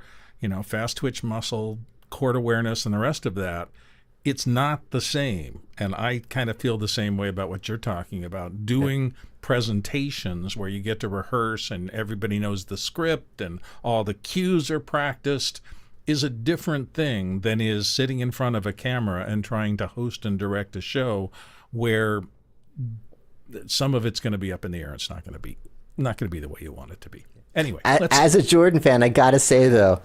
fast twitch muscle, court awareness, and the rest of that. It's not the same. And I kind of feel the same way about what you're talking about. Doing presentations where you get to rehearse and everybody knows the script and all the cues are practiced is a different thing than is sitting in front of a camera and trying to host and direct a show where some of it's going to be up in the air. It's not going to be the way you want it to be. Anyway, as a Jordan fan, I got to say though,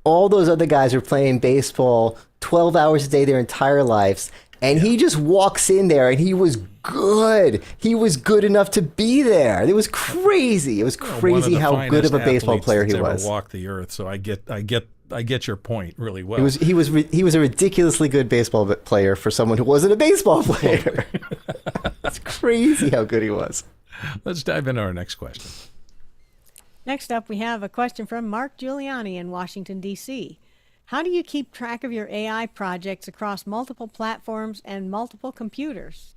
all those other guys are playing baseball 12 hours a day their entire lives, And he just walks in there, and he was good. He was good enough to be there. It was crazy. It was crazy how good of a baseball player he was. Ever walked the earth, so I get your point really well. He was a ridiculously good baseball player for someone who wasn't a baseball player. It's crazy how good he was. Let's dive into our next question. Next up, we have a question from Mark Giuliani in Washington, D.C. How do you keep track of your AI projects across multiple platforms and multiple computers?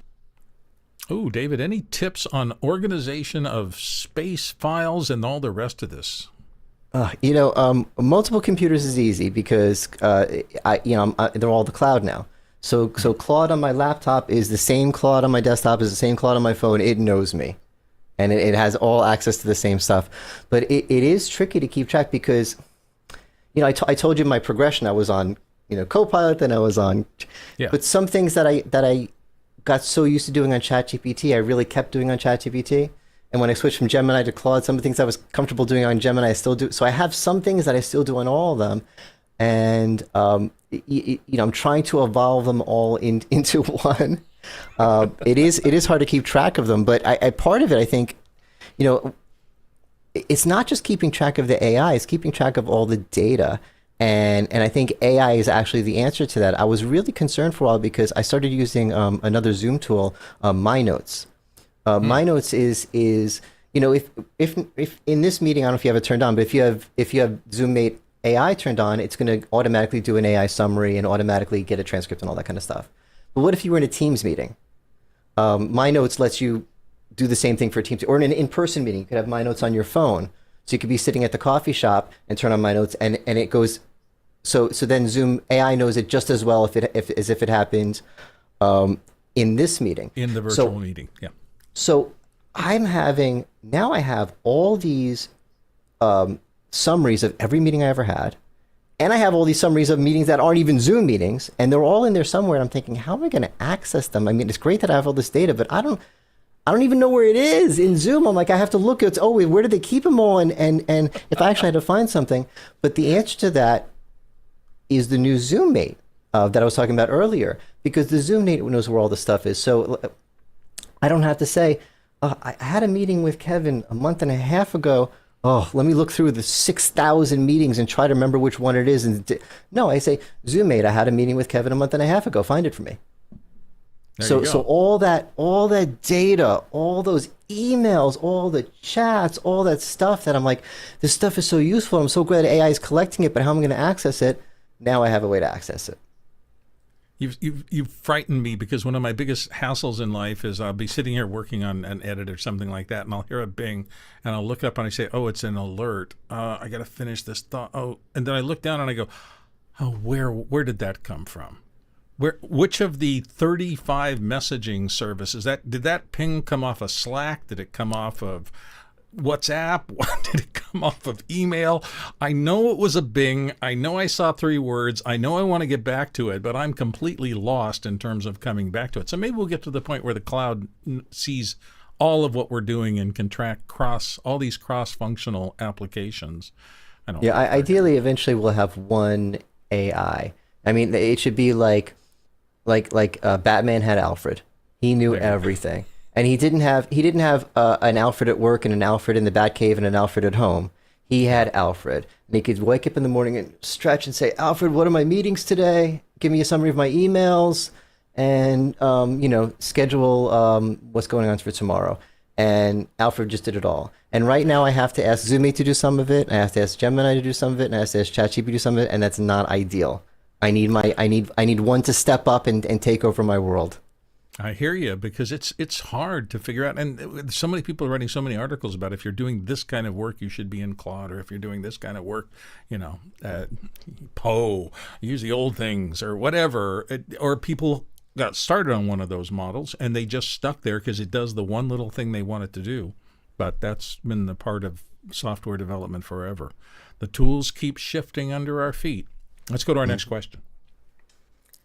Oh, David, any tips on organization of space files and all the rest of this? Multiple computers is easy because they're all the cloud now. So Claude on my laptop is the same Claude on my desktop, is the same Claude on my phone. It knows me, and it has all access to the same stuff. But it is tricky to keep track because, I told you my progression. I was on, Copilot, then I was on, but some things that I got so used to doing on ChatGPT, I really kept doing on ChatGPT. And when I switched from Gemini to Claude, some of the things I was comfortable doing on Gemini, I still do. So I have some things that I still do on all of them. And, I'm trying to evolve them all into one. It is hard to keep track of them, but I part of it, I think, it's not just keeping track of the AI, it's keeping track of all the data. And I think AI is actually the answer to that. I was really concerned for a while because I started using another Zoom tool, MyNotes. MyNotes is if in this meeting, I don't know if you have it turned on, but if you have ZoomMate AI turned on, it's going to automatically do an AI summary and automatically get a transcript and all that kind of stuff. But what if you were in a Teams meeting? MyNotes lets you do the same thing for Teams, or in an in-person meeting. You could have MyNotes on your phone, so you could be sitting at the coffee shop and turn on MyNotes, and it goes. So then Zoom AI knows it just as well as if it happened in this meeting, in the virtual meeting. Yeah. So I have all these summaries of every meeting I ever had, and I have all these summaries of meetings that aren't even Zoom meetings, and they're all in there somewhere. And I'm thinking, how am I going to access them? I mean, it's great that I have all this data, but I don't even know where it is in Zoom. I'm like, I have to look. Where did they keep them all? And if I actually had to find something, but the answer to that is the new ZoomMate that I was talking about earlier, because the ZoomMate knows where all the stuff is. So I don't have to say, I had a meeting with Kevin a month and a half ago. Oh, let me look through the 6,000 meetings and try to remember which one it is. No, I say, ZoomMate, I had a meeting with Kevin a month and a half ago. Find it for me. So all that data, all those emails, all the chats, all that stuff that I'm like, this stuff is so useful. I'm so glad AI is collecting it, but how am I going to access it? Now I have a way to access it. You've frightened me, because one of my biggest hassles in life is I'll be sitting here working on an edit or something like that, and I'll hear a bing, and I'll look up and I say, oh, it's an alert. I got to finish this thought. Oh, and then I look down and I go, oh, where did that come from? Which of the 35 messaging services did that ping come off of Slack? Did it come off of WhatsApp? Did it come off of email? I know it was a bing. I know I saw 3 words. I know I want to get back to it, but I'm completely lost in terms of coming back to it. So maybe we'll get to the point where the cloud sees all of what we're doing and can track all these cross-functional applications. Ideally, eventually we'll have one AI. I mean, it should be like Batman had Alfred. He knew everything. And he didn't have an Alfred at work and an Alfred in the Batcave and an Alfred at home. He had Alfred. And he could wake up in the morning and stretch and say, Alfred, what are my meetings today? Give me a summary of my emails and, schedule what's going on for tomorrow. And Alfred just did it all. And right now I have to ask ZoomMate to do some of it. I have to ask Gemini to do some of it. And I have to ask ChatGPT to do some of it. And that's not ideal. I need one to step up and take over my world. I hear you, because it's hard to figure out, and so many people are writing so many articles about if you're doing this kind of work, you should be in Claude, or if you're doing this kind of work, Poe, use the old things or whatever, or people got started on one of those models and they just stuck there because it does the one little thing they want it to do. But that's been the part of software development forever. The tools keep shifting under our feet. Let's go to our next question.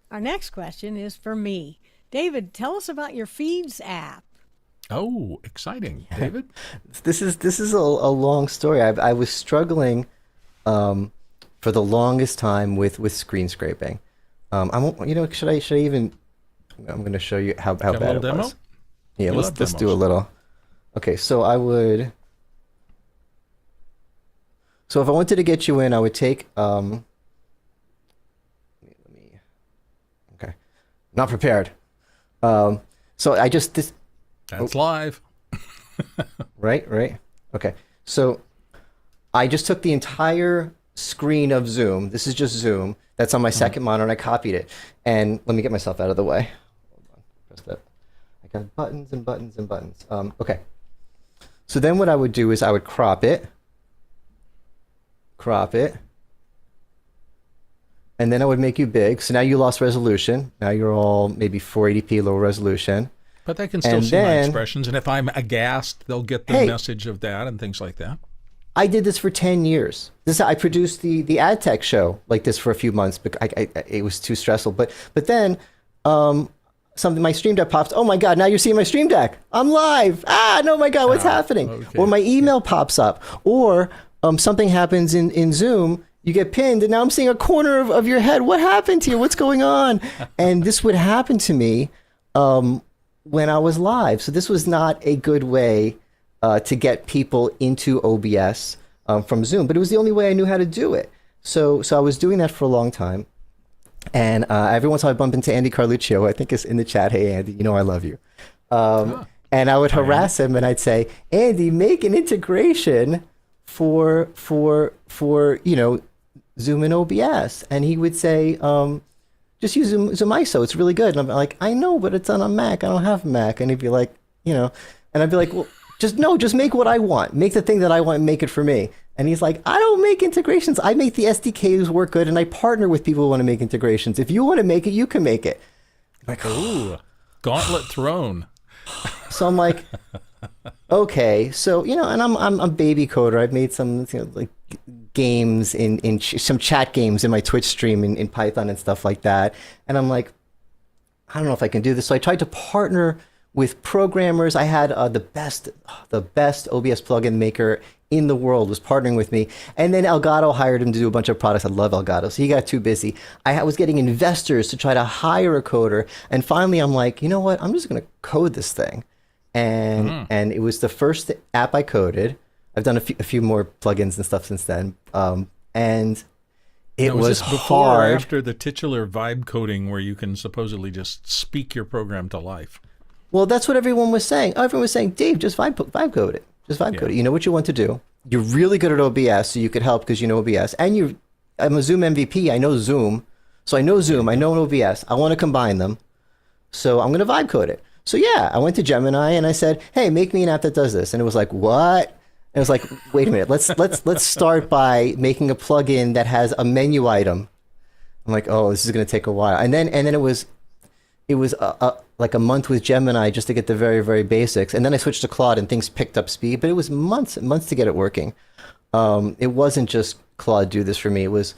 Our next question is for me. David, tell us about your Feeds app. Oh, exciting, David. This is a long story. I was struggling for the longest time with screen scraping. Should I even? I'm going to show you how Got a bad little it demo? was. Yeah, You let's love do a demos. little. Okay, so I would. So if I wanted to get you in, I would take. Let me. Okay, not prepared. So I just this. That's live. Right. Okay, so I just took the entire screen of Zoom. This is just Zoom. That's on my second monitor, and I copied it. And let me get myself out of the way. Hold on, press that. I got buttons and buttons and buttons. Okay. So then what I would do is I would crop it, and then I would make you big. So now you lost resolution. Now you're all maybe 480p low resolution. But they can still And see my then- expressions. And if I'm aghast, they'll get the Hey. message of that and things like that. I did this for 10 years. I produced the ad tech show like this for a few months, but it was too stressful. But then my Stream Deck pops. Oh my God, now you're seeing my Stream Deck. I'm live. No, my God, what's happening? okay. Or my email pops up. Or something happens in Zoom. You get pinned, and now I'm seeing a corner of your head. What happened here? What's going on? And this would happen to me when I was live. So this was not a good way to get people into OBS from Zoom, but it was the only way I knew how to do it. So I was doing that for a long time. And every once in a while I bump into Andy Carluccio, I think is in the chat. Hey, Andy, you know I love you. And I would harass him, and I'd say, Andy, make an integration for Zoom and OBS. And he would say, just use Zoom ISO. It's really good. And I'm like, I know, but it's on a Mac. I don't have a Mac. And he'd be like, and I'd be like, well, just make what I want. Make the thing that I want and make it for me. And he's like, I don't make integrations. I make the SDKs work good, and I partner with people who want to make integrations. If you want to make it, you can make it. I'm like, Ooh, gauntlet thrown. so I'm like, okay, so and I'm a baby coder. I've made some like games in some chat games in my Twitch stream in Python and stuff like that. And I'm like, I don't know if I can do this. So I tried to partner with programmers. I had the best OBS plugin maker in the world was partnering with me. And then Elgato hired him to do a bunch of products. I love Elgato. So he got too busy. I was getting investors to try to hire a coder. And finally, I'm like, you know what? I'm just going to code this thing. And it was the first app I coded. I've done a few more plugins and stuff since then. And it Now, was this before or hard. after the titular vibe coding where you can supposedly just speak your program to life? Well, that's what everyone was saying. Everyone was saying, Dave, just vibe code it. Just vibe code it. You know what you want to do. You're really good at OBS, so you could help because you know OBS. And I'm a Zoom MVP. I know Zoom. So I know Zoom. I know OBS. I want to combine them. So I'm going to vibe code it. So yeah, I went to Gemini and I said, hey, make me an app that does this. And it was like, what? And it was like, wait a minute. Let's start by making a plugin that has a menu item. I'm like, oh, this is going to take a while. And then it was like a month with Gemini just to get the very, very basics. And then I switched to Claude and things picked up speed, but it was months and months to get it working. It wasn't just Claude do this for me. It was,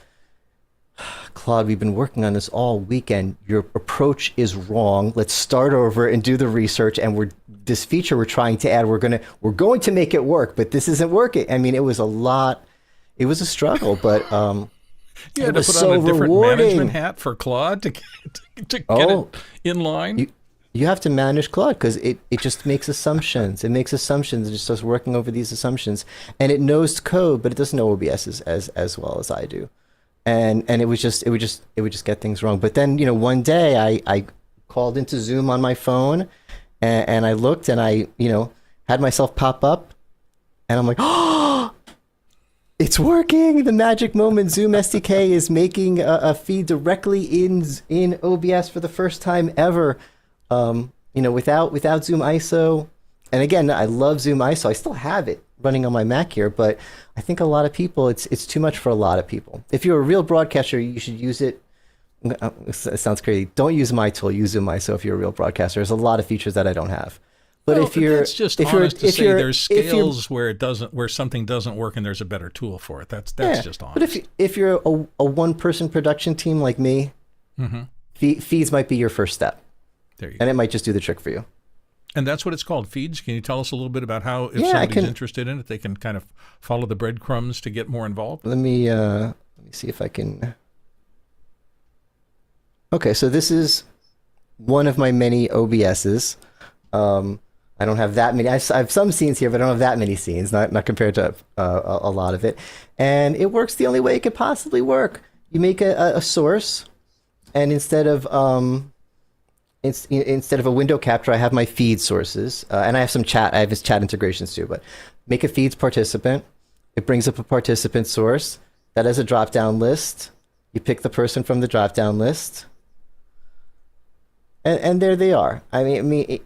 Claude, we've been working on this all weekend. Your approach is wrong. Let's start over and do the research. And this feature we're trying to add, we're going to make it work, but this isn't working. I mean, it was a lot. It was a struggle, but You had it to was put so on a different rewarding. management hat for Claude to get it in line. You have to manage Claude because it just makes assumptions. It makes assumptions. It just starts working over these assumptions, and it knows code, but it doesn't know OBS as well as I do. And it would just get things wrong. But then one day I called into Zoom on my phone, and I looked and I had myself pop up, and I'm like, oh, it's working! The magic moment. Zoom SDK is making a feed directly in OBS for the first time ever. Without Zoom ISO. And again, I love Zoom ISO. I still have it running on my Mac here, but I think a lot of people, it's too much for a lot of people. If you're a real broadcaster, you should use it. It sounds crazy. Don't use my tool. Use Zoom ISO if you're a real broadcaster. There's a lot of features that I don't have. But Well, if you're, it's just if you're, honest to if say you're, there's if you're- scales where something doesn't work and there's a better tool for it. That's yeah, just honest. But if you're a one-person production team like me, feeds might be your first step. There you And go. it might just do the trick for you. And that's what it's called, feeds. Can you tell us a little bit about how, if Yeah, I somebody's can- interested in it, they can kind of follow the breadcrumbs to get more involved? Let me see if I can. Okay, so this is one of my many OBSs. I don't have that many. I have some scenes here, but I don't have that many scenes, not compared to a lot of it. And it works the only way it could possibly work. You make a source, and instead of a window capture, I have my feed sources, and I have some chat. I have chat integrations too. But make a feeds participant. It brings up a participant source that has a drop-down list. You pick the person from the drop-down list, and there they are. I mean,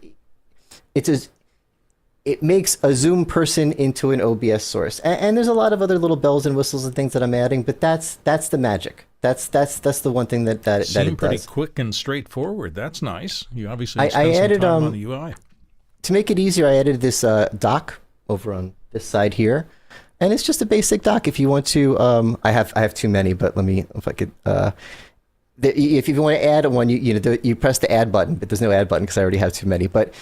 it makes a Zoom person into an OBS source, and there's a lot of other little bells and whistles and things that I'm adding, but that's the magic. That's the one thing that it Seemed pretty does. quick and straightforward. That's nice. You obviously I spent added, some time on the UI. To make it easier, I added this doc over on this side here, and it's just a basic doc. If you want to, I have too many, but let me, if I could. If you want to add one, you press the add button, but there's no add button because I already have too many. But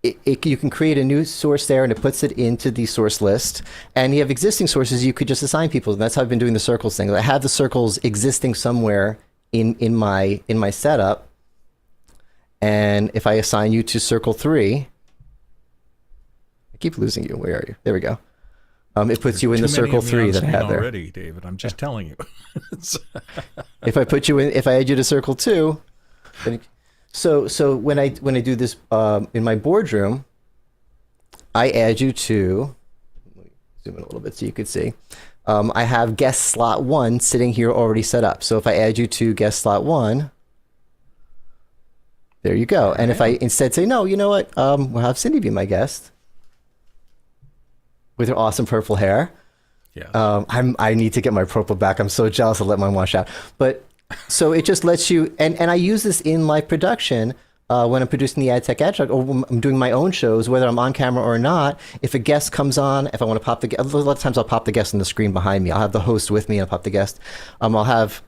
you can create a new source there, and it puts it into the source list. And you have existing sources you could just assign people. And that's how I've been doing the circles thing. I have the circles existing somewhere in my setup. And if I assign you to circle 3, I keep losing you. Where are you? There we go. It puts you in the circle 3 that I have there. Already, David. I'm just telling you. If I add you to circle 2, then, so when I do this in my boardroom, I add you to. Let me zoom in a little bit so you could see. I have guest slot 1 sitting here already set up. So if I add you to guest slot 1, there you go. And if I instead say no, you know what? We'll have Cindy be my guest with her awesome purple hair. Yeah. I need to get my purple back. I'm so jealous. I'll let mine wash out. But so it just lets you, and I use this in live production when I'm producing the AdTech Ad Truck, or when I'm doing my own shows, whether I'm on camera or not. If a guest comes on, if I want to pop a lot of times I'll pop the guest on the screen behind me. I'll have the host with me and I'll pop the guest. I'll have,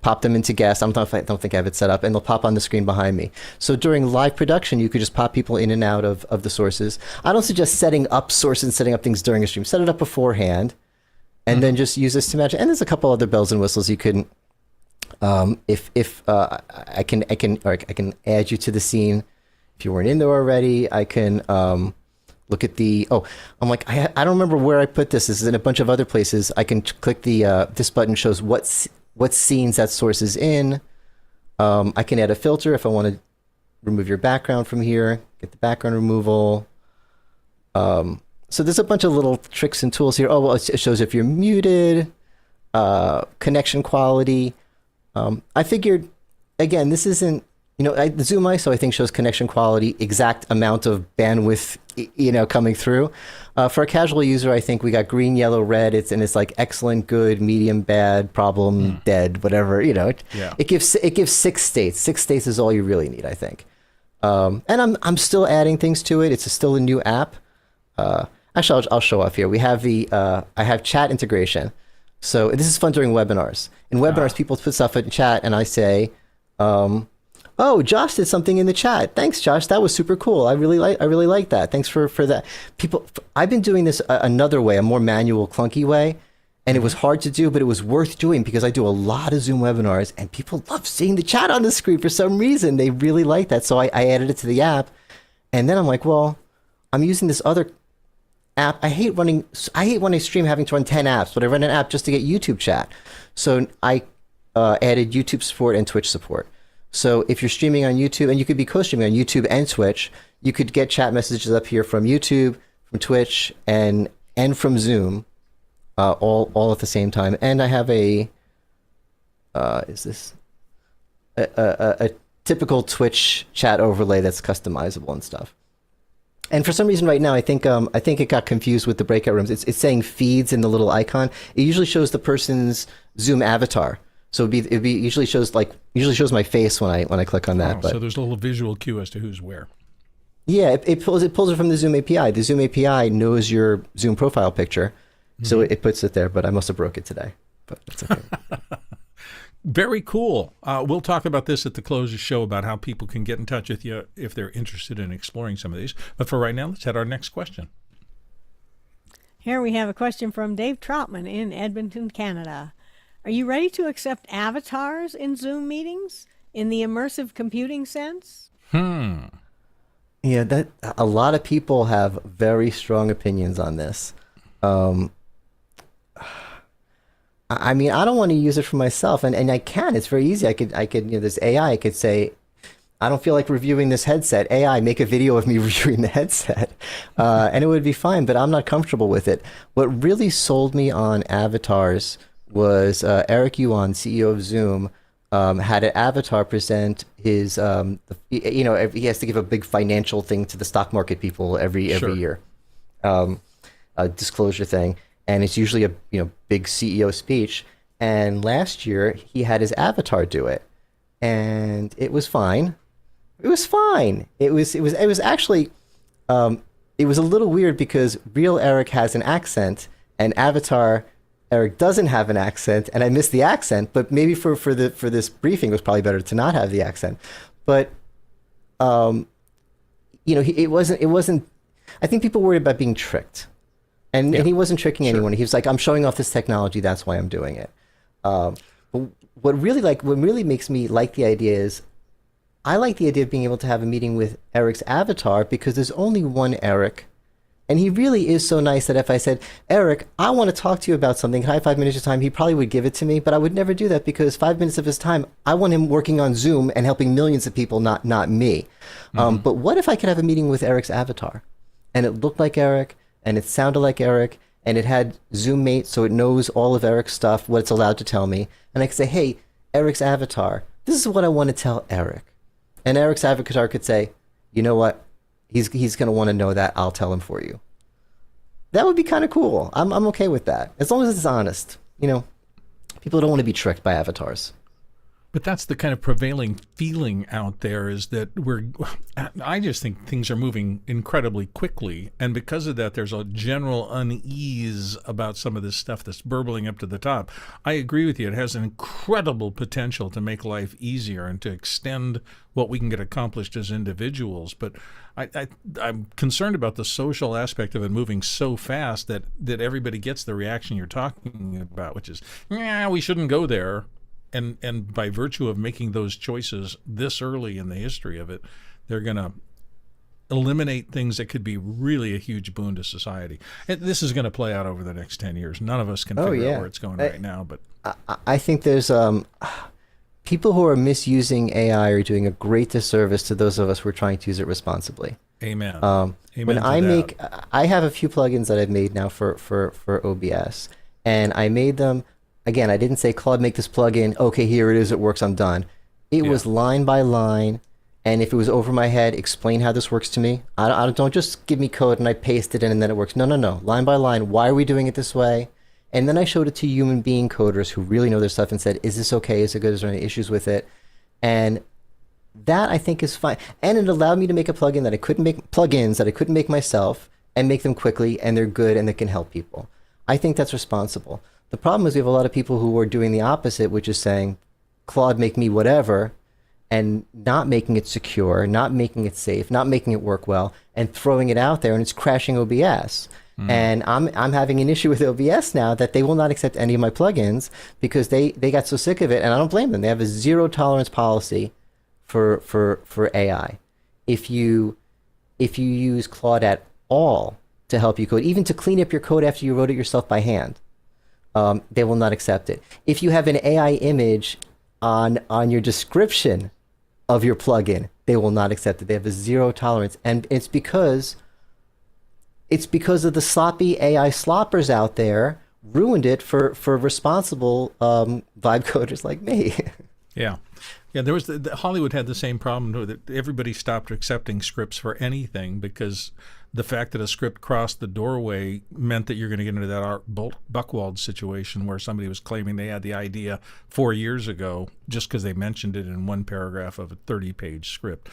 pop them into guest. I don't think I have it set up, and they'll pop on the screen behind me. So during live production, you could just pop people in and out of the sources. I don't suggest setting up sources and setting up things during a stream. Set it up beforehand, and then just use this to match. And there's a couple other bells and whistles you can. If I can add you to the scene. If you weren't in there already, I can look at the. Oh, I'm like I don't remember where I put this. This is in a bunch of other places. I can click the this button shows what scenes that source is in. I can add a filter if I want to remove your background from here. Get the background removal. So there's a bunch of little tricks and tools here. Oh, well, it shows if you're muted. Connection quality. I figured, again, this isn't, the Zoom ISO I think shows connection quality, exact amount of bandwidth, coming through. For a casual user, I think we got green, yellow, red. It's like excellent, good, medium, bad, problem, dead, whatever. It gives 6 states. 6 states is all you really need, I think. And I'm still adding things to it. It's still a new app. Actually, I'll show off here. We have I have chat integration. So this is fun during webinars. In webinars, people put stuff in chat, and I say, "Oh, Josh did something in the chat. Thanks, Josh. That was super cool. I really like that. Thanks for that." I've been doing this another way, a more manual, clunky way, and it was hard to do, but it was worth doing because I do a lot of Zoom webinars, and people love seeing the chat on the screen for some reason. They really like that, so I added it to the app, and then I'm like, well, I'm using this other app. I hate when I stream having to run 10 apps, but I run an app just to get YouTube chat. So I added YouTube support and Twitch support. So if you're streaming on YouTube, and you could be co-streaming on YouTube and Twitch, you could get chat messages up here from YouTube, from Twitch, and from Zoom, all at the same time. And I have a typical Twitch chat overlay that's customizable and stuff. And for some reason right now, I think it got confused with the breakout rooms. It's saying feeds in the little icon. It usually shows the person's Zoom avatar. So it usually shows my face when I click on that. But so there's a little visual cue as to who's where. Yeah, it pulls it from the Zoom API. The Zoom API knows your Zoom profile picture, so it puts it there. But I must have broke it today. But it's okay. Very cool. We'll talk about this at the close of the show about how people can get in touch with you if they're interested in exploring some of these. But for right now, let's head our next question. Here we have a question from Dave Troutman in Edmonton, Canada. Are you ready to accept avatars in Zoom meetings? in the immersive computing sense? Yeah, that a lot of people have very strong opinions on this. I mean, I don't want to use it for myself, and I can. It's very easy. I could, there's AI. I could say, I don't feel like reviewing this headset. AI, make a video of me reviewing the headset, and it would be fine. But I'm not comfortable with it. What really sold me on avatars was Eric Yuan, CEO of Zoom, had an avatar present his, he has to give a big financial thing to the stock market people every year, a disclosure thing. And it's usually a big CEO speech. And last year he had his avatar do it, and it was fine. It was fine. It was actually it was a little weird because real Eric has an accent, and avatar Eric doesn't have an accent, and I missed the accent. But maybe for this briefing, it was probably better to not have the accent. But it wasn't. I think people worried about being tricked. And he wasn't tricking anyone. He was like, I'm showing off this technology. That's why I'm doing it. But what really makes me like the idea is I like the idea of being able to have a meeting with Eric's avatar because there's only one Eric. And he really is so nice that if I said, Eric, I want to talk to you about something. Can I have 5 minutes of time? He probably would give it to me, but I would never do that because 5 minutes of his time, I want him working on Zoom and helping millions of people, not me. But what if I could have a meeting with Eric's avatar and it looked like Eric, and it sounded like Eric, and it had ZoomMate, so it knows all of Eric's stuff, what it's allowed to tell me. And I could say, hey, Eric's avatar, this is what I want to tell Eric. And Eric's avatar could say, you know what? He's going to want to know that. I'll tell him for you. That would be kind of cool. I'm okay with that. As long as it's honest. People don't want to be tricked by avatars. But that's the kind of prevailing feeling out there is that I just think things are moving incredibly quickly. And because of that, there's a general unease about some of this stuff that's burbling up to the top. I agree with you. It has an incredible potential to make life easier and to extend what we can get accomplished as individuals. But I'm concerned about the social aspect of it moving so fast that everybody gets the reaction you're talking about, which is, yeah, we shouldn't go there. And by virtue of making those choices this early in the history of it, they're going to eliminate things that could be really a huge boon to society. And this is going to play out over the next 10 years. None of us can figure out where it's going right now. But I think there's people who are misusing AI are doing a great disservice to those of us who are trying to use it responsibly. Amen. When I have a few plugins that I've made now for OBS, and I made them. Again, I didn't say, Claude, make this plugin. Okay, here it is. It works. I'm done. It was line by line. And if it was over my head, explain how this works to me. I don't just give me code and I paste it in and then it works. No. Line by line. Why are we doing it this way? And then I showed it to human being coders who really know their stuff and said, is this okay? Is it good? Is there any issues with it? And that I think is fine. And it allowed me to make a plugin that I couldn't make, plugins that I couldn't make myself, and make them quickly, and they're good and they can help people. I think that's responsible. The problem is we have a lot of people who are doing the opposite, which is saying, Claude, make me whatever, and not making it secure, not making it safe, not making it work well, and throwing it out there, and it's crashing OBS. And I'm having an issue with OBS now that they will not accept any of my plugins because they got so sick of it, and I don't blame them. They have a zero tolerance policy for AI. If you use Claude at all to help you code, even to clean up your code after you wrote it yourself by hand, they will not accept it. If you have an AI image on your description of your plugin, they will not accept it. They have a zero tolerance, and it's because of the sloppy AI sloppers out there ruined it for responsible vibe coders like me. Yeah. There was Hollywood had the same problem that everybody stopped accepting scripts for anything because the fact that a script crossed the doorway meant that you're going to get into that Art Buchwald situation where somebody was claiming they had the idea 4 years ago just because they mentioned it in one paragraph of a 30-page script.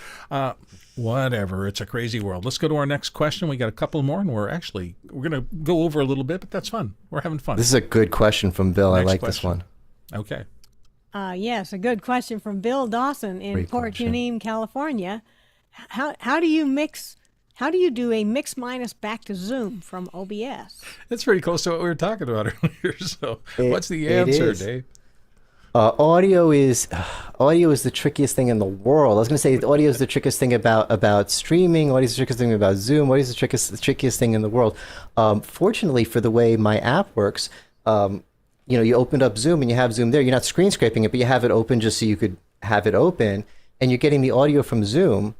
Whatever. It's a crazy world. Let's go to our next question. We got a couple more, and we're going to go over a little bit, but that's fun. We're having fun. This is a good question from Bill. Next I like question. this one. Okay. Yes, a good question from Bill Dawson in Great Port question. Hueneme, California. How do you do a mix minus back to Zoom from OBS? That's pretty close to what we were talking about earlier. So what's the it answer, is. Dave? Audio is the trickiest thing in the world. I was going to say audio is the trickiest thing about streaming. Audio is the trickiest thing about Zoom. Audio is the trickiest thing in the world. Fortunately, for the way my app works, you opened up Zoom and you have Zoom there. You're not screen scraping it, but you have it open just so you could have it open, and you're getting the audio from Zoom,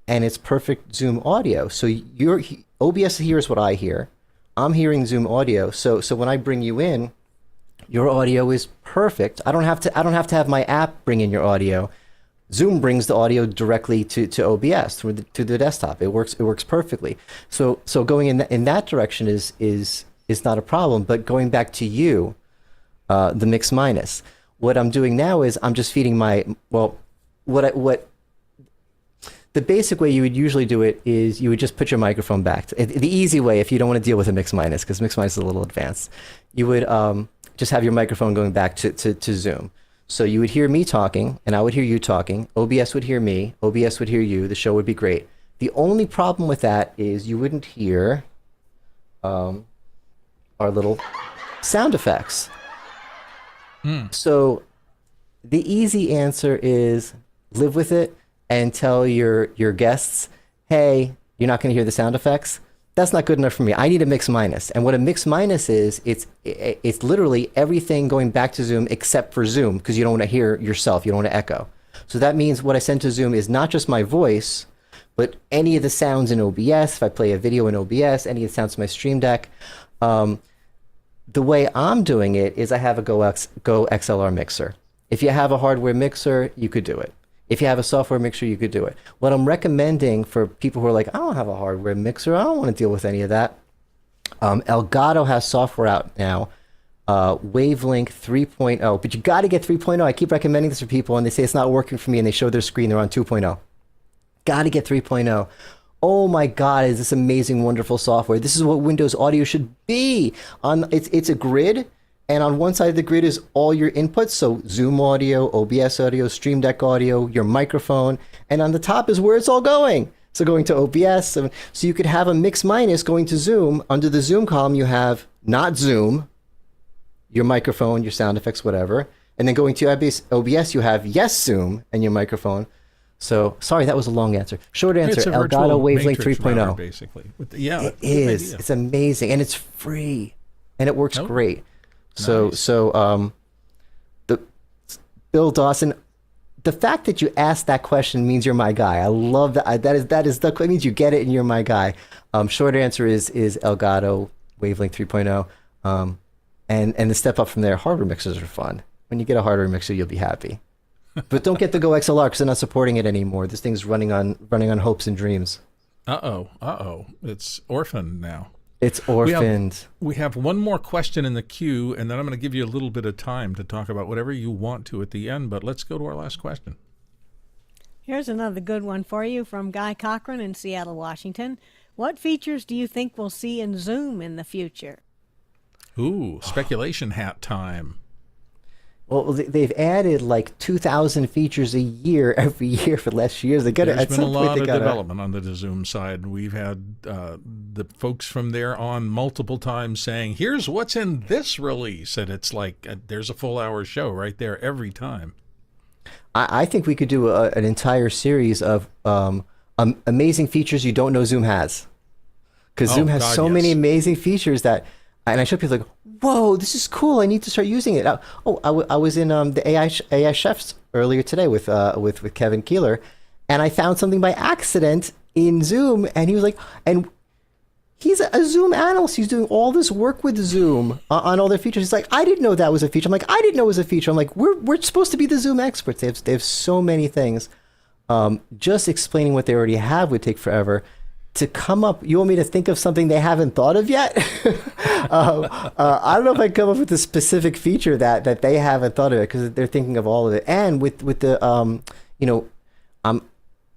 and it's perfect Zoom audio. So your OBS hears what I hear. I'm hearing Zoom audio. So when I bring you in, your audio is perfect. I don't have to have my app bring in your audio. Zoom brings the audio directly to OBS to the desktop. It works perfectly. So going in that direction is not a problem. But going back to you, the mix minus. What I'm doing now is I'm just feeding the basic way you would usually do it is you would just put your microphone back. The easy way, if you don't want to deal with a mix minus, because mix minus is a little advanced, you would just have your microphone going back to Zoom. So you would hear me talking, and I would hear you talking. OBS would hear me. OBS would hear you. The show would be great. The only problem with that is you wouldn't hear our little sound effects. So the easy answer is live with it and tell your guests, hey, you're not going to hear the sound effects. That's not good enough for me. I need a mix minus. And what a mix minus is, it's literally everything going back to Zoom except for Zoom, because you don't want to hear yourself. You don't want to echo. So that means what I send to Zoom is not just my voice, but any of the sounds in OBS. If I play a video in OBS, any of the sounds in my Stream Deck. The way I'm doing it is I have a Go XLR mixer. If you have a hardware mixer, you could do it. If you have a software mixer, you could do it. What I'm recommending for people who are like, I don't have a hardware mixer, I don't want to deal with any of that. Elgato has software out now, Wavelength 3.0, but you got to get 3.0. I keep recommending this for people, and they say it's not working for me, and they show their screen, they're on 2.0. Got to get 3.0. Oh my God, is this amazing, wonderful software. This is what Windows Audio should be. It's a grid, and on one side of the grid is all your inputs, so Zoom audio, OBS audio, Stream Deck audio, your microphone, and on the top is where it's all going. So going to OBS, so you could have a mix minus going to Zoom. Under the Zoom column, you have not Zoom, your microphone, your sound effects, whatever, and then going to OBS, you have yes Zoom and your microphone. So, sorry, that was a long answer. Short answer, Elgato Wavelength 3.0. Basically. It is. It's amazing. And it's free. And it works great. Nice. So Bill Dawson, the fact that you asked that question means you're my guy. I love that. That means you get it and you're my guy. Short answer is Elgato Wavelength 3.0. And the step up from there, hardware mixers are fun. When you get a hardware mixer, you'll be happy. But don't get the Go XLR because they're not supporting it anymore. This thing's running on hopes and dreams. Uh-oh. It's orphaned now. It's orphaned. We have one more question in the queue, and then I'm going to give you a little bit of time to talk about whatever you want to at the end, but let's go to our last question. Here's another good one for you from Guy Cochran in Seattle, Washington. What features do you think we'll see in Zoom in the future? Ooh, speculation hat time. Well, they've added like 2,000 features a year every year for the last years. There's been a lot of development on the Zoom side. We've had the folks from there on multiple times saying, here's what's in this release. And it's like there's a full hour show right there every time. I think we could do an entire series of amazing features you don't know Zoom has. Because Zoom has so many amazing features that... And I show people like, whoa, this is cool. I need to start using it. I was in the AI Chefs earlier today with Kevin Keeler, and I found something by accident in Zoom, and he was like, and he's a Zoom analyst. He's doing all this work with Zoom on all their features. He's like, I didn't know that was a feature. I'm like, I didn't know it was a feature. I'm like, we're supposed to be the Zoom experts. They have so many things. Just explaining what they already have would take forever. To come up, you want me to think of something they haven't thought of yet? I don't know if I come up with a specific feature that they haven't thought of it because they're thinking of all of it. And with the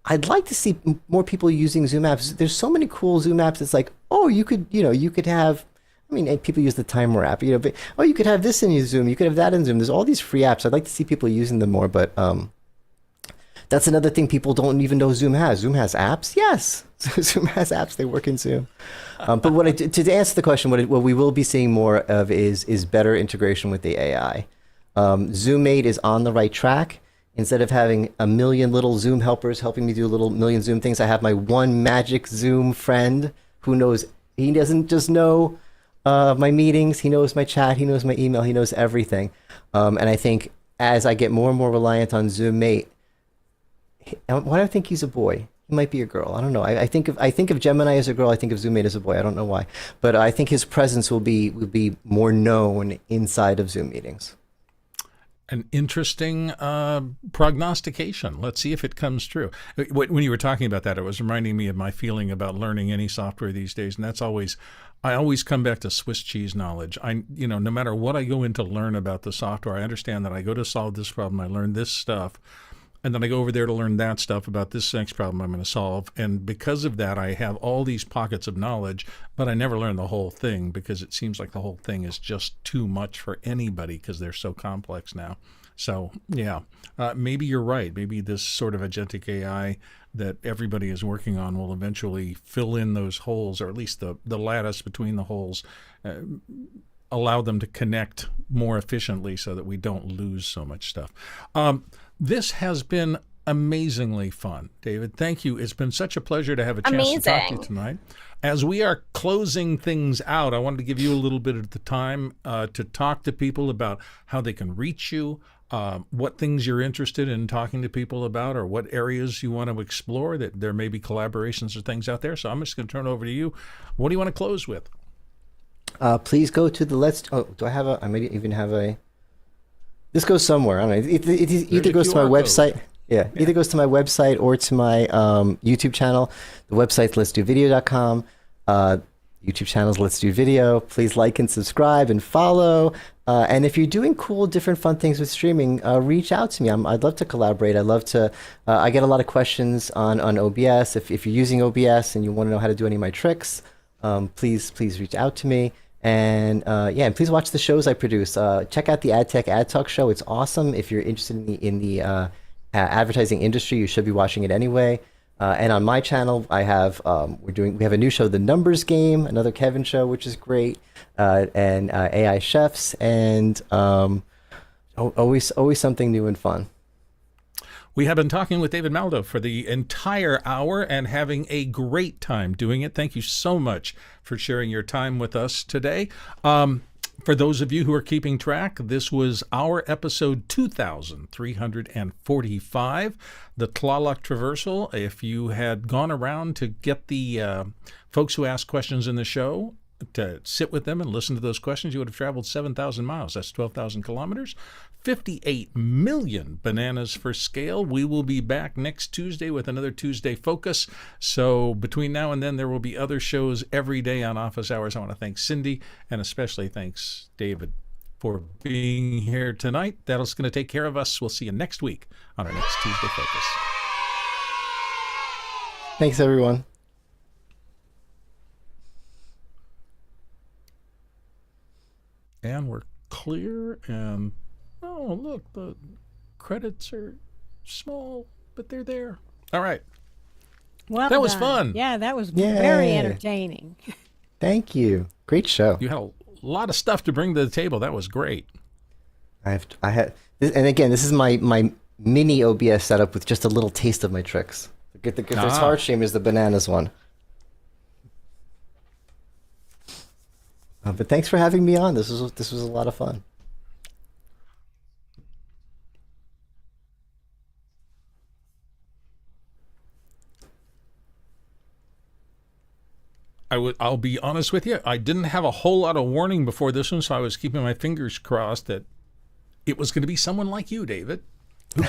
I'd like to see more people using Zoom apps. There's so many cool Zoom apps. It's like, oh, you could have. I mean, people use the timer app, but you could have this in your Zoom. You could have that in Zoom. There's all these free apps. I'd like to see people using them more, but that's another thing people don't even know Zoom has. Zoom has apps? Yes. Zoom has apps. They work in Zoom. But to answer the question, what we will be seeing more of is better integration with the AI. ZoomMate is on the right track. Instead of having a million little Zoom helpers helping me do a little million Zoom things, I have my one magic Zoom friend who knows. He doesn't just know my meetings. He knows my chat. He knows my email. He knows everything. And I think as I get more and more reliant on ZoomMate, why do I think he's a boy? He might be a girl. I don't know. I think of Gemini as a girl. I think of ZoomMate as a boy. I don't know why, but I think his presence will be more known inside of Zoom meetings. An interesting prognostication. Let's see if it comes true. When you were talking about that, it was reminding me of my feeling about learning any software these days, and that's always, I always come back to Swiss cheese knowledge. No matter what I go in to learn about the software, I understand that I go to solve this problem, I learn this stuff, and then I go over there to learn that stuff about this next problem I'm going to solve. And because of that, I have all these pockets of knowledge, but I never learn the whole thing because it seems like the whole thing is just too much for anybody because they're so complex now. So, yeah, maybe you're right. Maybe this sort of agentic AI that everybody is working on will eventually fill in those holes, or at least the lattice between the holes, allow them to connect more efficiently so that we don't lose so much stuff. This has been amazingly fun, David. Thank you. It's been such a pleasure to have a chance to talk to you tonight. As we are closing things out, I wanted to give you a little bit of the time to talk to people about how they can reach you, what things you're interested in talking to people about, or what areas you want to explore, that there may be collaborations or things out there. So I'm just going to turn it over to you. What do you want to close with? Please go to the do I have I may even have a... This goes somewhere. I don't know. It either goes to my website. Yeah, either goes to my website or to my YouTube channel. The website's letsdovideo.com. YouTube channel's Let's Do Video. Please like and subscribe and follow. And if you're doing cool, different, fun things with streaming, reach out to me. I'd love to collaborate. I'd love to. I get a lot of questions on OBS. If you're using OBS and you want to know how to do any of my tricks, please reach out to me. And and please watch the shows I produce. Check out the AdTech Ad Talk show. It's awesome. If you're interested in the advertising industry, you should be watching it anyway. And on my channel, I have we have a new show, The Numbers Game, another Kevin show, which is great, and AI Chefs, and always something new and fun. We have been talking with David Maldow for the entire hour and having a great time doing it. Thank you so much for sharing your time with us today. For those of you who are keeping track, this was our episode 2345, the Tlaloc Traversal. If you had gone around to get the folks who ask questions in the show to sit with them and listen to those questions, you would have traveled 7,000 miles. That's 12,000 kilometers. 58 million bananas for scale. We will be back next Tuesday with another Tuesday Focus. So between now and then, there will be other shows every day on Office Hours. I want to thank Cindy, and especially thanks David for being here tonight. That's going to take care of us. We'll see you next week on our next Tuesday Focus. Thanks, everyone. And we're clear, and oh, look, the credits are small, but they're there. All right. Well, that was fun. Yeah, that was very entertaining. Thank you. Great show. You had a lot of stuff to bring to the table. That was great. I had, and again, this is my mini OBS setup with just a little taste of my tricks. The guitar stream is the bananas one. But thanks for having me on. This was a lot of fun. I'll be honest with you. I didn't have a whole lot of warning before this one, so I was keeping my fingers crossed that it was going to be someone like you, David, who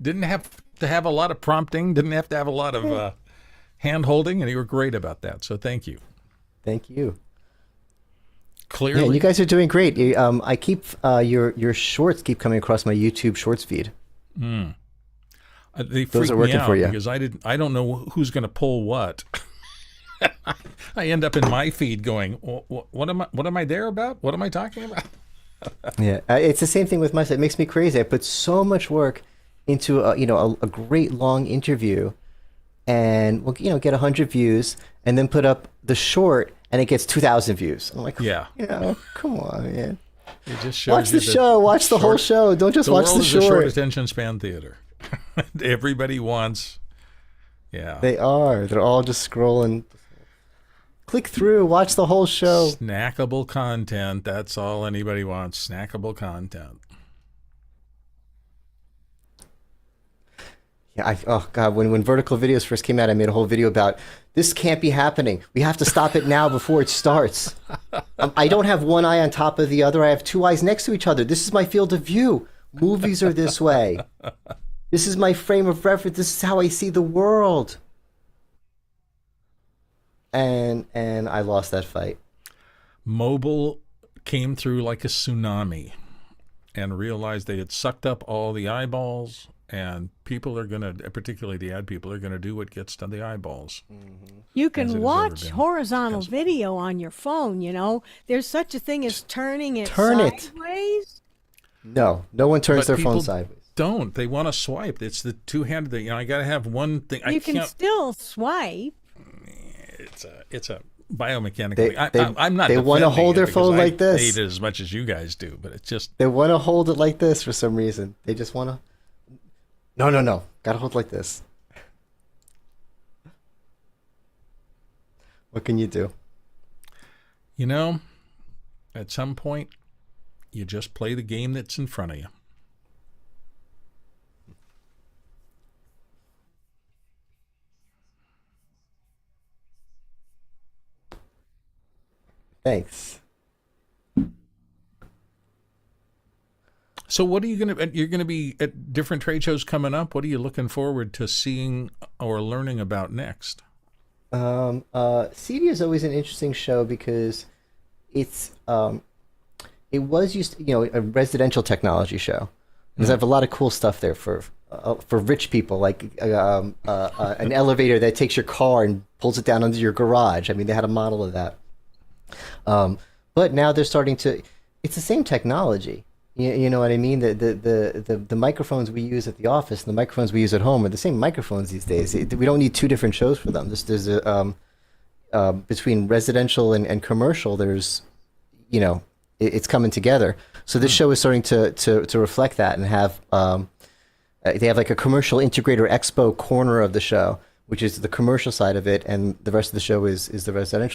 didn't have to have a lot of prompting, didn't have to have a lot of hand-holding, and you were great about that. So thank you. Thank you. Clearly. Yeah, you guys are doing great. I keep your shorts keep coming across my YouTube Shorts feed. They Those are working me out for you because I don't know who's going to pull what. I end up in my feed going, what am I there about? What am I talking about? Yeah, it's the same thing with my site. It makes me crazy. I put so much work into a great long interview, and we'll get 100 views, and then put up the short, and it gets 2,000 views. I'm like, yeah, come on, man. It just shows Watch you the that show. Watch the whole short- show. Don't just The watch world the is a short short. attention span theater. Everybody wants, yeah. They are. They're all just scrolling. Click through. Watch the whole show. Snackable content. That's all anybody wants. Snackable content. Yeah. Oh God. When vertical videos first came out, I made a whole video about this can't be happening. We have to stop it now before it starts. I don't have one eye on top of the other. I have two eyes next to each other. This is my field of view. Movies are this way. This is my frame of reference. This is how I see the world. And I lost that fight. Mobile came through like a tsunami and realized they had sucked up all the eyeballs, and people are going to, particularly the ad people, are going to do what gets to the eyeballs. You As it can has watch ever been. horizontal Yes. video on your phone, you know. There's such a thing as turning it Turn it. sideways. No one turns But their people phone sideways. Don't. They want to swipe. It's the two-handed thing. I got to have one thing. I You can can't. still swipe. It's a biomechanical They- thing. I'm not. they wanna defending hold it their because phone I like this. hate it as much as you guys do, but it's just They want to hold it like this for some reason. They just want to. No. Gotta hold it like this. What can you do? you know. At some point, you just play the game that's in front of you. Thanks. So what are you going to, you're going to be at different trade shows coming up. What are you looking forward to seeing or learning about next? CD is always an interesting show because it's it was used to, a residential technology show. Because I have a lot of cool stuff there for rich people, like an elevator that takes your car and pulls it down under your garage. I mean, they had a model of that. But now they're starting to. It's the same technology. You know what I mean? The microphones we use at the office and the microphones we use at home are the same microphones these days. We don't need two different shows for them. There's a between residential and commercial. There's, it's coming together. So this show is starting to reflect that and have they have like a commercial integrator expo corner of the show, which is the commercial side of it, and the rest of the show is the residential.